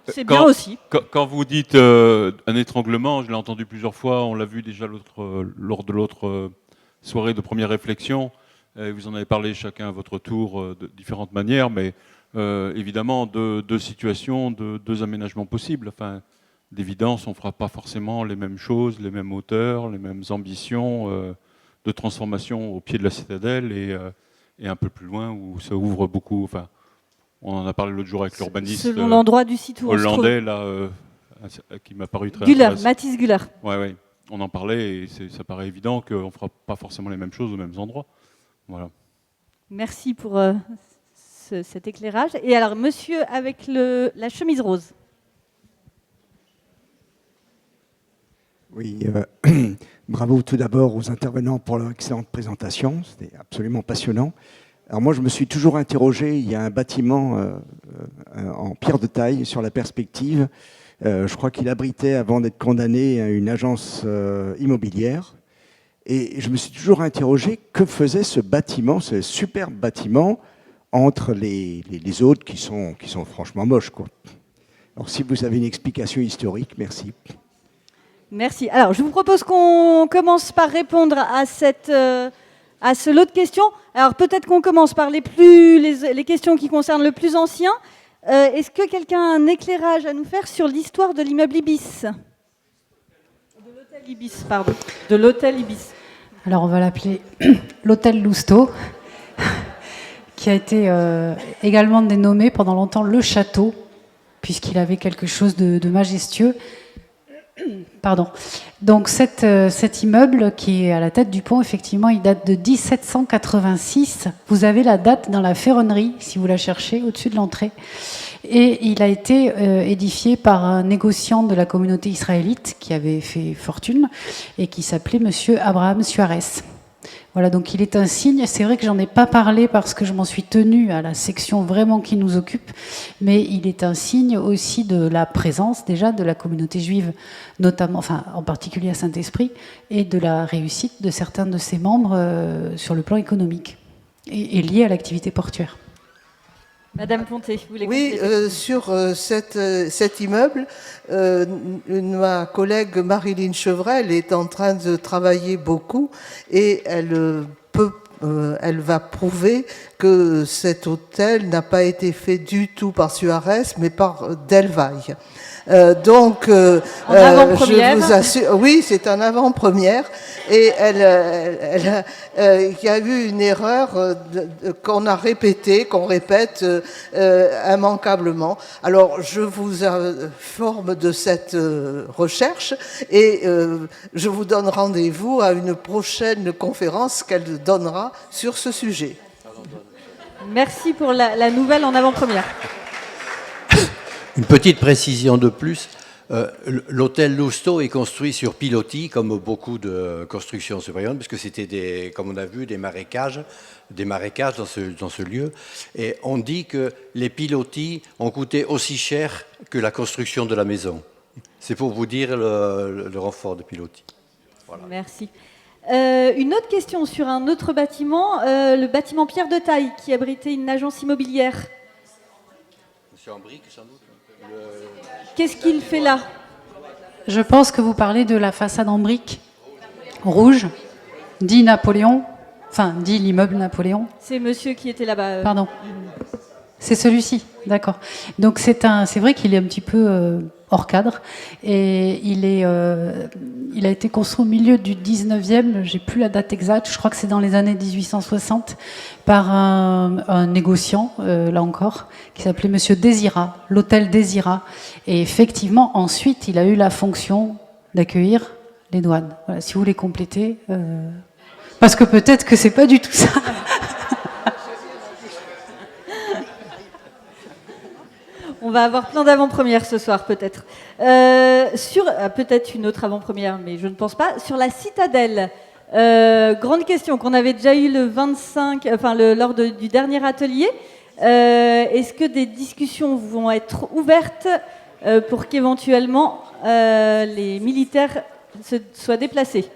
Speaker 1: c'est bien aussi.
Speaker 9: Quand vous dites un étranglement, je l'ai entendu plusieurs fois, on l'a vu déjà lors de l'autre soirée de première réflexion, vous en avez parlé chacun à votre tour de différentes manières, mais évidemment deux situations, deux aménagements possibles. Enfin, d'évidence, on ne fera pas forcément les mêmes choses, les mêmes hauteurs, les mêmes ambitions de transformation au pied de la citadelle et un peu plus loin où ça ouvre beaucoup. Enfin, on en a parlé l'autre jour avec l'urbaniste
Speaker 1: selon l'endroit du site où
Speaker 9: hollandais là, qui m'a paru très
Speaker 1: Güller,
Speaker 9: intéressant.
Speaker 1: Mathis Güller.
Speaker 9: Ouais, on en parlait et ça paraît évident qu'on ne fera pas forcément les mêmes choses aux mêmes endroits. Voilà.
Speaker 1: Merci pour cet éclairage. Et alors, monsieur avec la chemise rose.
Speaker 10: Oui, bravo tout d'abord aux intervenants pour leur excellente présentation. C'était absolument passionnant. Alors moi, je me suis toujours interrogé, il y a un bâtiment en pierre de taille sur la perspective. Je crois qu'il abritait, avant d'être condamné, une agence immobilière. Et je me suis toujours interrogé, que faisait ce bâtiment, ce superbe bâtiment, entre les autres qui sont franchement moches, quoi. Alors si vous avez une explication historique, merci.
Speaker 1: Merci. Alors, je vous propose qu'on commence par répondre à ce lot de questions. Alors, peut-être qu'on commence par les questions qui concernent le plus ancien. Est-ce que quelqu'un a un éclairage à nous faire sur l'histoire de l'immeuble Ibis? De l'hôtel Ibis, pardon. De l'hôtel Ibis.
Speaker 3: Alors, on va l'appeler l'hôtel Lousteau, qui a été également dénommé pendant longtemps le château, puisqu'il avait quelque chose de majestueux. Pardon. Donc cet immeuble qui est à la tête du pont, effectivement, il date de 1786. Vous avez la date dans la ferronnerie, si vous la cherchez, au-dessus de l'entrée. Et il a été édifié par un négociant de la communauté israélite qui avait fait fortune et qui s'appelait Monsieur Abraham Suarez. Voilà, donc il est un signe. C'est vrai que j'en ai pas parlé parce que je m'en suis tenue à la section vraiment qui nous occupe, mais il est un signe aussi de la présence déjà de la communauté juive, notamment, enfin en particulier à Saint-Esprit, et de la réussite de certains de ses membres sur le plan économique et lié à l'activité portuaire.
Speaker 1: Madame Ponté, vous voulez
Speaker 4: Oui, sur cet immeuble, ma collègue Marilyn Chevrel est en train de travailler beaucoup et elle va prouver que cet hôtel n'a pas été fait du tout par Suarez, mais par Delvaille. Donc,
Speaker 1: En avant-première.
Speaker 4: je vous assure, oui, c'est en avant-première. Et il y a eu une erreur qu'on a répétée, qu'on répète immanquablement. Alors, je vous informe de cette recherche et je vous donne rendez-vous à une prochaine conférence qu'elle donnera sur ce sujet.
Speaker 1: Merci pour la nouvelle en avant-première.
Speaker 5: Une petite précision de plus. L'hôtel Lousteau est construit sur pilotis, comme beaucoup de constructions surveillantes, puisque c'était, comme on a vu, des marécages dans ce lieu. Et on dit que les pilotis ont coûté aussi cher que la construction de la maison. C'est pour vous dire le renfort de pilotis. Voilà.
Speaker 1: Merci. Une autre question sur un autre bâtiment, le bâtiment Pierre de Taille, qui abritait une agence immobilière.
Speaker 5: Monsieur Ambric, sans doute.
Speaker 1: Qu'est-ce qu'il fait là?
Speaker 3: Je pense que vous parlez de la façade en briques rouge, dit Napoléon, enfin dit l'immeuble Napoléon.
Speaker 1: C'est monsieur qui était là-bas.
Speaker 3: Pardon. C'est celui-ci, d'accord. Donc c'est vrai qu'il est un petit peu hors cadre et il a été construit au milieu du 19e, j'ai plus la date exacte, je crois que c'est dans les années 1860, par un négociant, là encore, qui s'appelait Monsieur Désirat, l'hôtel Désirat. Et effectivement, ensuite, il a eu la fonction d'accueillir les douanes. Voilà, si vous voulez compléter, parce que peut-être que c'est pas du tout ça.
Speaker 1: On va avoir plein d'avant-premières ce soir, peut-être. Sur peut-être une autre avant-première, mais je ne pense pas. Sur la citadelle, grande question qu'on avait déjà eu le 25, lors du dernier atelier. Est-ce que des discussions vont être ouvertes pour qu'éventuellement les militaires soient déplacés?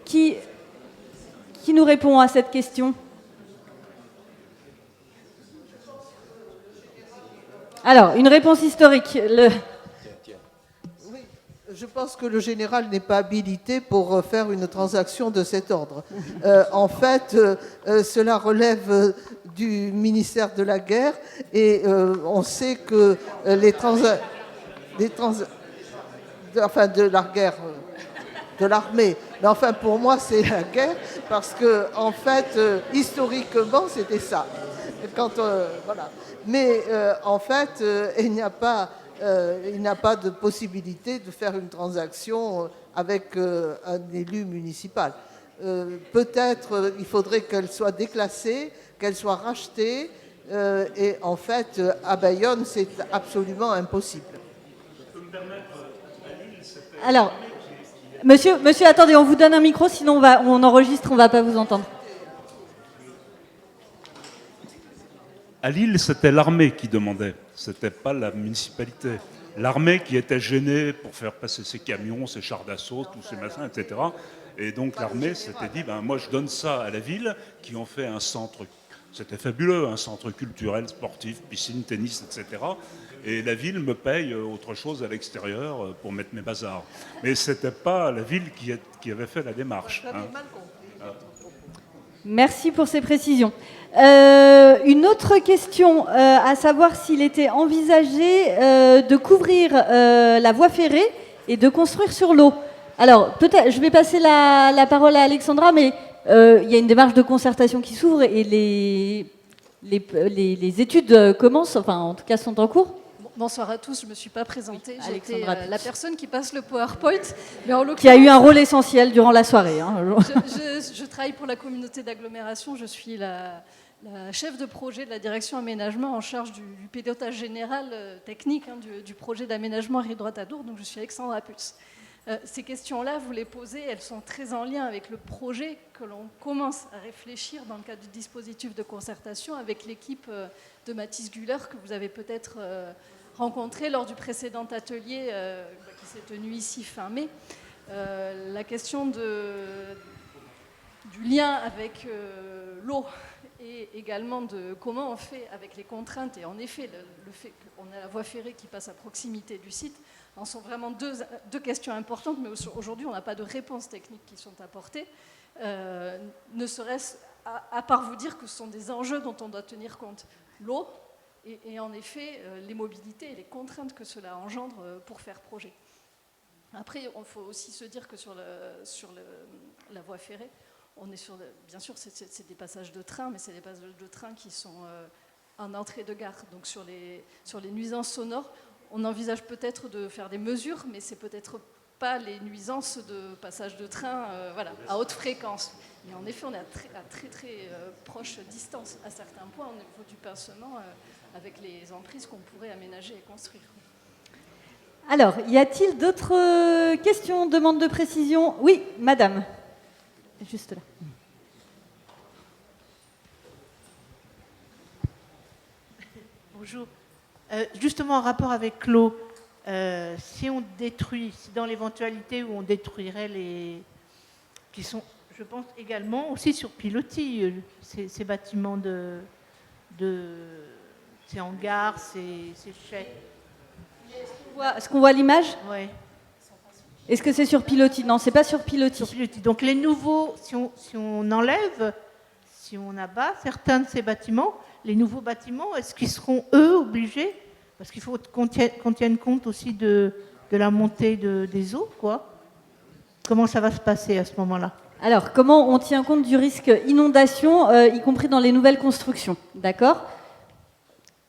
Speaker 1: Qui nous répond à cette question? Alors, une réponse historique.
Speaker 4: Oui, je pense que le général n'est pas habilité pour faire une transaction de cet ordre. En fait, cela relève du ministère de la Guerre et on sait que de la guerre, de l'armée. Mais enfin, pour moi, c'est la guerre parce que, en fait, historiquement, c'était ça. Voilà. Mais en fait, il n'y a pas de possibilité de faire une transaction avec un élu municipal. Peut-être il faudrait qu'elle soit déclassée, qu'elle soit rachetée, et en fait, à Bayonne, c'est absolument impossible.
Speaker 1: Alors, monsieur, attendez, on vous donne un micro, sinon on enregistre, on ne va pas vous entendre.
Speaker 7: À Lille, c'était l'armée qui demandait, c'était pas la municipalité. L'armée qui était gênée pour faire passer ses camions, ses chars d'assaut, tous ces machins, etc. Et donc l'armée s'était dit, moi je donne ça à la ville, qui ont fait un centre, c'était fabuleux, un centre culturel, sportif, piscine, tennis, etc. Et la ville me paye autre chose à l'extérieur pour mettre mes bazars. Mais c'était pas la ville qui avait fait la démarche.
Speaker 1: Merci pour ces précisions. Une autre question, à savoir s'il était envisagé de couvrir la voie ferrée et de construire sur l'eau. Alors, peut-être, je vais passer la parole à Alexandra, mais il y a une démarche de concertation qui s'ouvre et les études commencent, enfin, en tout cas, sont en cours.
Speaker 11: Bonsoir à tous, je ne me suis pas présentée,
Speaker 1: Oui,
Speaker 11: j'étais la personne qui passe le PowerPoint. Mais en
Speaker 1: qui a eu un rôle essentiel durant la soirée. Hein.
Speaker 11: Je travaille pour la communauté d'agglomération, je suis la chef de projet de la direction aménagement en charge du pilotage général technique du projet d'aménagement rive droite à Dour, donc je suis Alexandra Putz. Ces questions-là, vous les posez, elles sont très en lien avec le projet que l'on commence à réfléchir dans le cadre du dispositif de concertation avec l'équipe de Mathis Guller que vous avez peut-être rencontré lors du précédent atelier qui s'est tenu ici fin mai. La question du lien avec l'eau et également de comment on fait avec les contraintes et en effet le fait qu'on a la voie ferrée qui passe à proximité du site en sont vraiment deux questions importantes, mais aujourd'hui on n'a pas de réponses techniques qui sont apportées, ne serait-ce à part vous dire que ce sont des enjeux dont on doit tenir compte. L'eau et en effet les mobilités et les contraintes que cela engendre pour faire projet. Après, il faut aussi se dire que sur la voie ferrée, on est sur, bien sûr, c'est des passages de train, mais c'est des passages de train qui sont en entrée de gare. Donc sur les nuisances sonores, on envisage peut-être de faire des mesures, mais c'est peut-être pas les nuisances de passage de train à haute fréquence. Mais en effet, on est à très proche distance, à certains points, au niveau du pincement, avec les emprises qu'on pourrait aménager et construire.
Speaker 1: Alors, y a-t-il d'autres questions, demandes de précision? Oui, madame. Juste là.
Speaker 12: Bonjour. Justement, en rapport avec l'eau, si on détruit, si dans l'éventualité où on détruirait les... qui sont, je pense, également aussi sur pilotis, ces bâtiments ces hangars, ces chais.
Speaker 1: Est-ce qu'on voit l'image?
Speaker 12: Oui.
Speaker 1: Est-ce que c'est sur pilotis? Non, c'est pas sur pilotis.
Speaker 12: Sur pilotis. Donc les nouveaux, si on enlève, si on abat certains de ces bâtiments, les nouveaux bâtiments, est-ce qu'ils seront, eux, obligés? Parce qu'il faut qu'on tienne compte aussi de la montée des eaux, quoi. Comment ça va se passer à ce moment-là?
Speaker 1: Alors, comment on tient compte du risque inondation, y compris dans les nouvelles constructions? D'accord?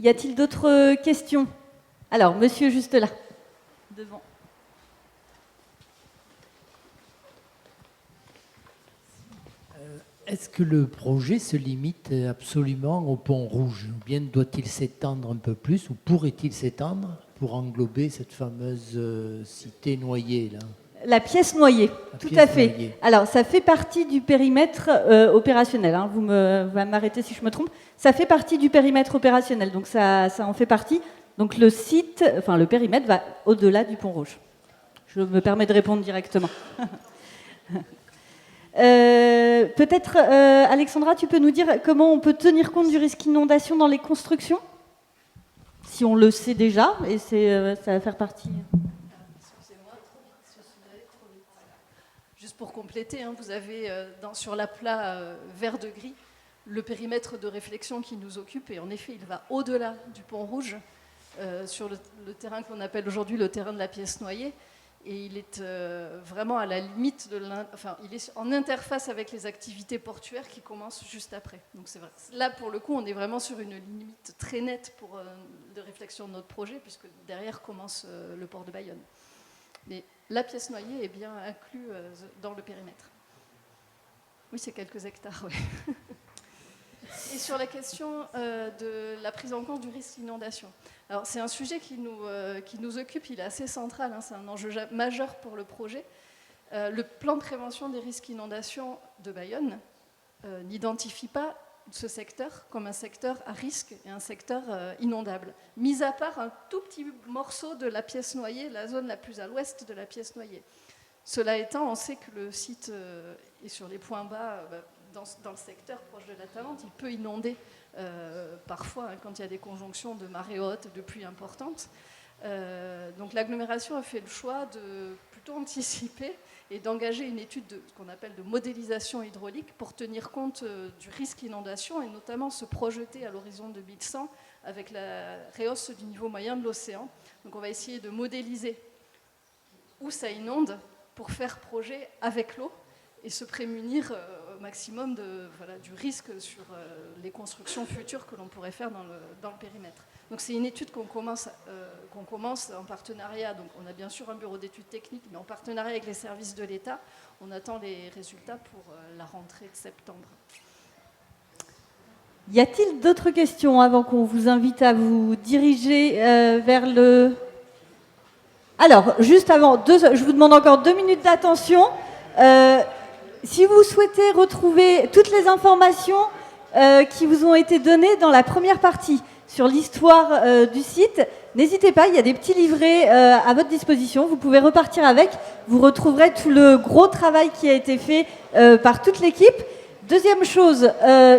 Speaker 1: Y a-t-il d'autres questions? Alors, monsieur, juste là, devant.
Speaker 13: Est-ce que le projet se limite absolument au pont rouge? Ou bien doit-il s'étendre un peu plus, ou pourrait-il s'étendre pour englober cette fameuse cité noyée là?
Speaker 1: La pièce noyée, tout à fait. Noyée. Alors, ça fait partie du périmètre opérationnel. Hein. Vous m'arrêtez si je me trompe. Ça fait partie du périmètre opérationnel, donc ça en fait partie. Donc le site, enfin le périmètre va au-delà du pont rouge. Je me permets de répondre directement. Peut-être, Alexandra, tu peux nous dire comment on peut tenir compte du risque inondation dans les constructions? Si on le sait déjà, et ça va faire partie...
Speaker 11: Juste pour compléter, hein, vous avez sur l'aplat vert de gris le périmètre de réflexion qui nous occupe, et en effet, il va au-delà du pont rouge, sur le terrain qu'on appelle aujourd'hui le terrain de la pièce noyée, et il est vraiment à la limite il est en interface avec les activités portuaires qui commencent juste après. Donc c'est vrai. Là, pour le coup, on est vraiment sur une limite très nette de réflexion de notre projet, puisque derrière commence le port de Bayonne. Mais la pièce noyée est bien inclue dans le périmètre. Oui, c'est quelques hectares, oui. Et sur la question de la prise en compte du risque d'inondation. Alors, c'est un sujet qui nous occupe, il est assez central, hein, c'est un enjeu majeur pour le projet. Le plan de prévention des risques d'inondation de Bayonne n'identifie pas ce secteur comme un secteur à risque et un secteur inondable, mis à part un tout petit morceau de la pièce noyée, la zone la plus à l'ouest de la pièce noyée. Cela étant, on sait que le site est sur les points bas dans le secteur proche de la Talente. Il peut inonder parfois hein, quand il y a des conjonctions de marée haute, de pluie importantes. Donc l'agglomération a fait le choix de plutôt anticiper et d'engager une étude ce qu'on appelle de modélisation hydraulique pour tenir compte du risque inondation et notamment se projeter à l'horizon 2100 avec la rehausse du niveau moyen de l'océan. Donc on va essayer de modéliser où ça inonde pour faire projet avec l'eau et se prémunir au maximum du risque sur les constructions futures que l'on pourrait faire dans le périmètre. Donc c'est une étude qu'on commence en partenariat, donc on a bien sûr un bureau d'études techniques, mais en partenariat avec les services de l'État, on attend les résultats pour la rentrée de septembre.
Speaker 1: Y a-t-il d'autres questions avant qu'on vous invite à vous diriger vers le... Alors, juste avant, je vous demande encore 2 minutes d'attention. Si vous souhaitez retrouver toutes les informations qui vous ont été données dans la première partie sur l'histoire du site, n'hésitez pas, il y a des petits livrets à votre disposition, vous pouvez repartir avec, vous retrouverez tout le gros travail qui a été fait par toute l'équipe. Deuxième chose,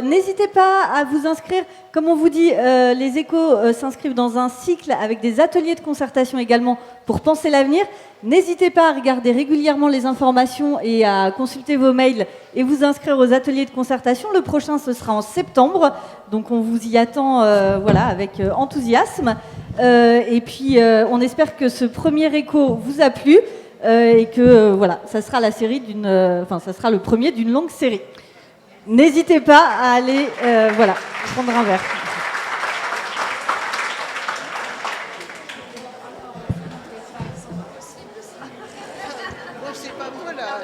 Speaker 1: n'hésitez pas à vous inscrire. Comme on vous dit, les échos s'inscrivent dans un cycle avec des ateliers de concertation également pour penser l'avenir. N'hésitez pas à regarder régulièrement les informations et à consulter vos mails et vous inscrire aux ateliers de concertation. Le prochain, ce sera en septembre, donc on vous y attend voilà, avec enthousiasme. Et puis, on espère que ce premier écho vous a plu et que voilà, ça sera la série ça sera le premier d'une longue série. N'hésitez pas à aller voilà, prendre un verre.
Speaker 4: Moi, c'est pas moi, là.